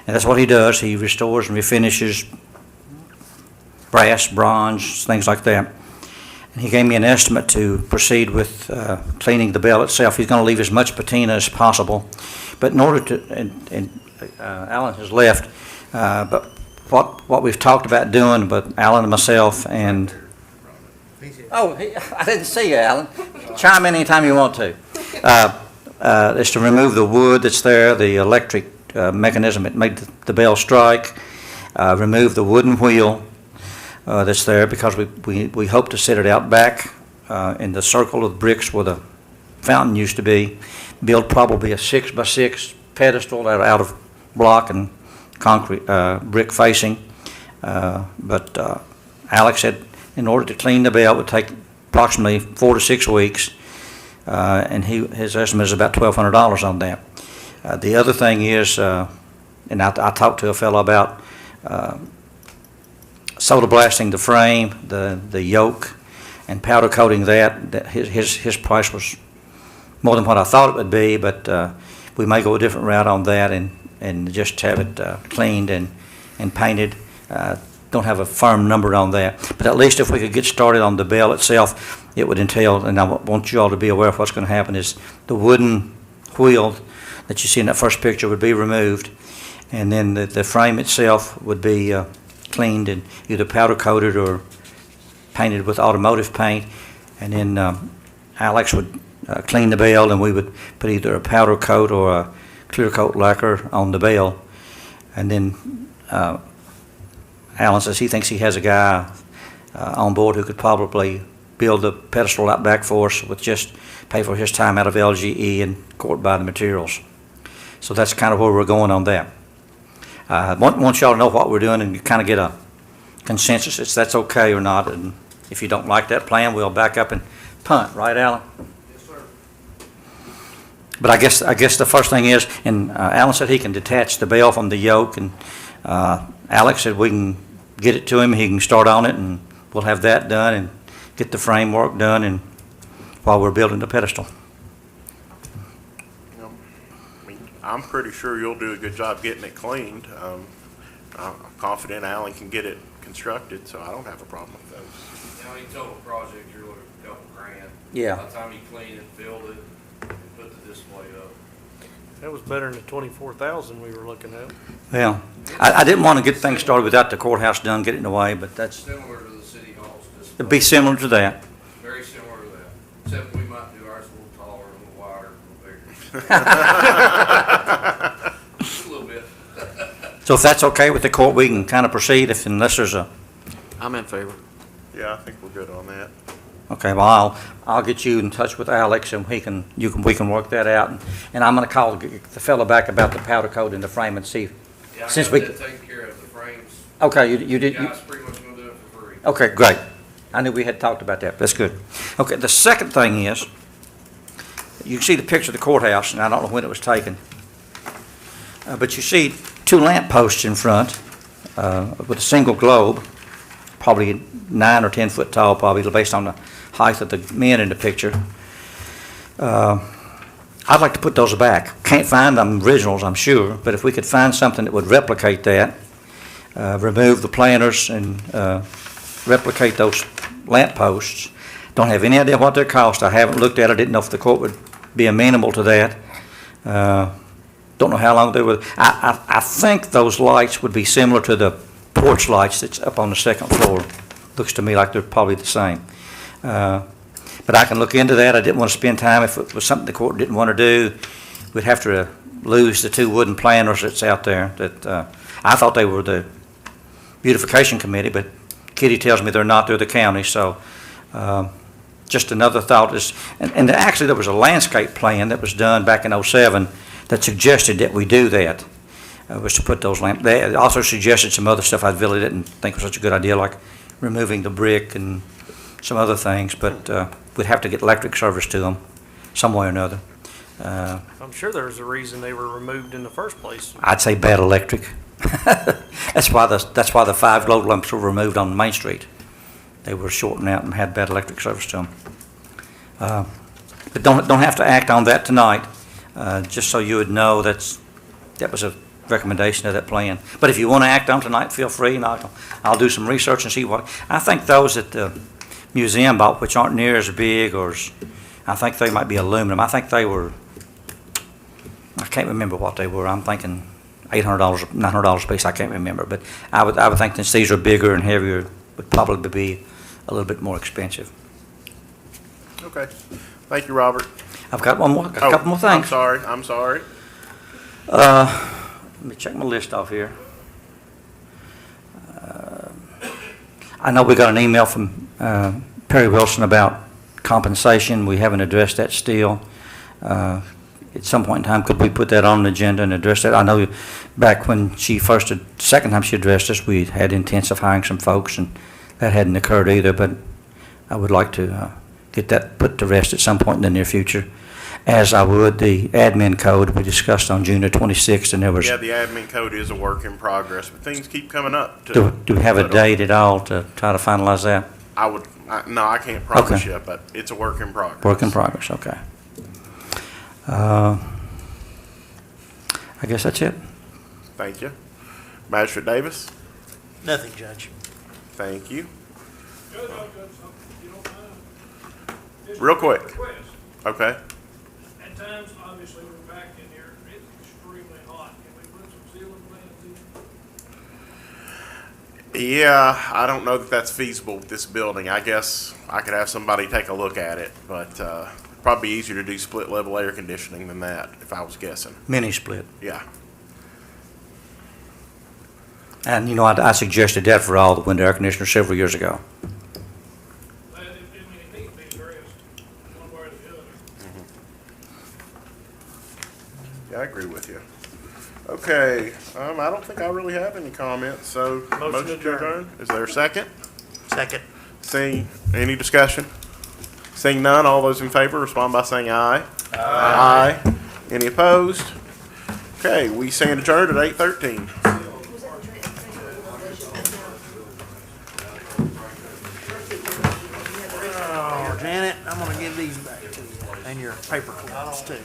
and that's what he does. He restores and refinishes brass, bronze, things like that. And he gave me an estimate to proceed with cleaning the bail itself. He's going to leave as much patina as possible, but in order to, and Alan has left, but what we've talked about doing, but Alan and myself and I didn't see you, Alan. Chime in anytime you want to. Is to remove the wood that's there, the electric mechanism that made the bell strike, remove the wooden wheel that's there because we hope to set it out back in the circle of bricks where the fountain used to be, build probably a 6x6 pedestal out of block and concrete brick facing. But Alex said in order to clean the bell it would take approximately 4 to 6 weeks, and his estimate is about $1,200 on that. The other thing is, and I talked to a fellow about soda blasting the frame, the yoke, and powder coating that. His price was more than what I thought it would be, but we may go a different route on that and just have it cleaned and painted. Don't have a firm number on that, but at least if we could get started on the bell itself, it would entail, and I want you all to be aware of what's going to happen, is the wooden wheel that you see in that first picture would be removed, and then the frame itself would be cleaned and either powder coated or painted with automotive paint, and then Alex would clean the bell, and we would put either a powder coat or a clear coat lacquer on the bell, and then Alan says he thinks he has a guy on board who could probably build the pedestal out back for us with just pay for his time out of LGE and go buy the materials. So that's kind of where we're going on that. Want y'all to know what we're doing and kind of get a consensus if that's okay or not. And if you don't like that plan, we'll back up and punt. Right, Alan? Yes, sir. But I guess the first thing is, and Alan said he can detach the bell from the yoke, and Alex said we can get it to him. He can start on it, and we'll have that done and get the framework done, and while we're building the pedestal. I'm pretty sure you'll do a good job getting it cleaned. I'm confident Alan can get it constructed, so I don't have a problem with those. Now, you total project, you're looking at a couple grand. Yeah. By the time you clean it, build it, and put the display up. That was better than the 24,000 we were looking at. Well, I didn't want to get things started without the courthouse done, get it in the way, but that's, Similar to the city halls, just it'd be similar to that. very similar to that, except we might do ours a little taller, a little wider, a little bigger. Just a little bit. So if that's okay with the court, we can kind of proceed unless there's a, I'm in favor. Yeah, I think we're good on that. okay, well, I'll get you in touch with Alex and we can work that out. And I'm gonna call the fellow back about the powder coat in the frame and see, Yeah, I since got we, that taken care of, the frames. okay, you did, Yeah, it's pretty much gonna do it for free. okay, great. I knew we had talked about that. That's good. Okay, the second thing is, you can see the picture of the courthouse, and I don't know when it was taken. But you see two lamp posts in front with a single globe, probably 9 or 10 foot tall, probably based on the height of the men in the picture. I'd like to put those back. Can't find them originals, I'm sure, but if we could find something that would replicate that, remove the planters and replicate those lamp posts. Don't have any idea what they cost. I haven't looked at it. Didn't know if the court would be amenable to that. Don't know how long they would. I think those lights would be similar to the porch lights that's up on the second floor. Looks to me like they're probably the same. But I can look into that. I didn't want to spend time if it was something the court didn't want to do. We'd have to lose the two wooden planters that's out there. That I thought they were the beautification committee, but Kitty tells me they're not. They're the county. So just another thought is, and actually there was a landscape plan that was done back in '07 that suggested that we do that. Was to put those lamps. They also suggested some other stuff I really didn't think was such a good idea, like removing the brick and some other things, but we'd have to get electric service to them some way or another. I'm sure there's a reason they were removed in the first place. I'd say bad electric. That's why the 5 glow lamps were removed on Main Street. They were shorting out and had bad electric service to them. But don't have to act on that tonight. Just so you would know that was a recommendation of that plan. But if you want to act on tonight, feel free, and I'll do some research and see what. I think those at the museum bought, which aren't near as big, I think they might be aluminum. I think they were, I can't remember what they were. I'm thinking $800, $900 a piece. I can't remember. But I would think since these are bigger and heavier, would probably be a little bit more expensive. Okay. Thank you, Robert. I've got a couple more things. I'm sorry. Let me check my list off here. I know we got an email from Perry Wilson about compensation. We haven't addressed that still. At some point in time, could we put that on the agenda and address that? I know back when second time she addressed us, we had intensive hiring some folks, and that hadn't occurred either, but I would like to get that put to rest at some point in the near future. As I would the admin code we discussed on June the 26th, and there was. Yeah, the admin code is a work in progress, but things keep coming up. Do we have a date at all to try to finalize that? No, I can't promise Okay. you, but it's a work in progress. Work in progress, okay. I guess that's it. Thank you. Magistrate Davis? Nothing, Judge. Thank you. Judge, I've got something, if you don't mind. Just Real a quick. request. Okay. At times, obviously, we're back in here, it's extremely hot. Can we put some ceiling fans in? Yeah, I don't know that that's feasible with this building. I guess I could have somebody take a look at it, but probably easier to do split level air conditioning than that, if I was guessing. Mini split. Yeah. And, I suggested that for all the window air conditioners several years ago. It needs to be addressed one way or the other. Yeah, I agree with you. Okay, I don't think I really have any comments, so motion to adjourn. Is there a second? Second. Any discussion? Seeing none, all those in favor respond by saying aye. Aye. Any opposed? Okay, we stand adjourned at 8:13. Oh, Janet, I'm gonna give these back to you, and your paper clips too.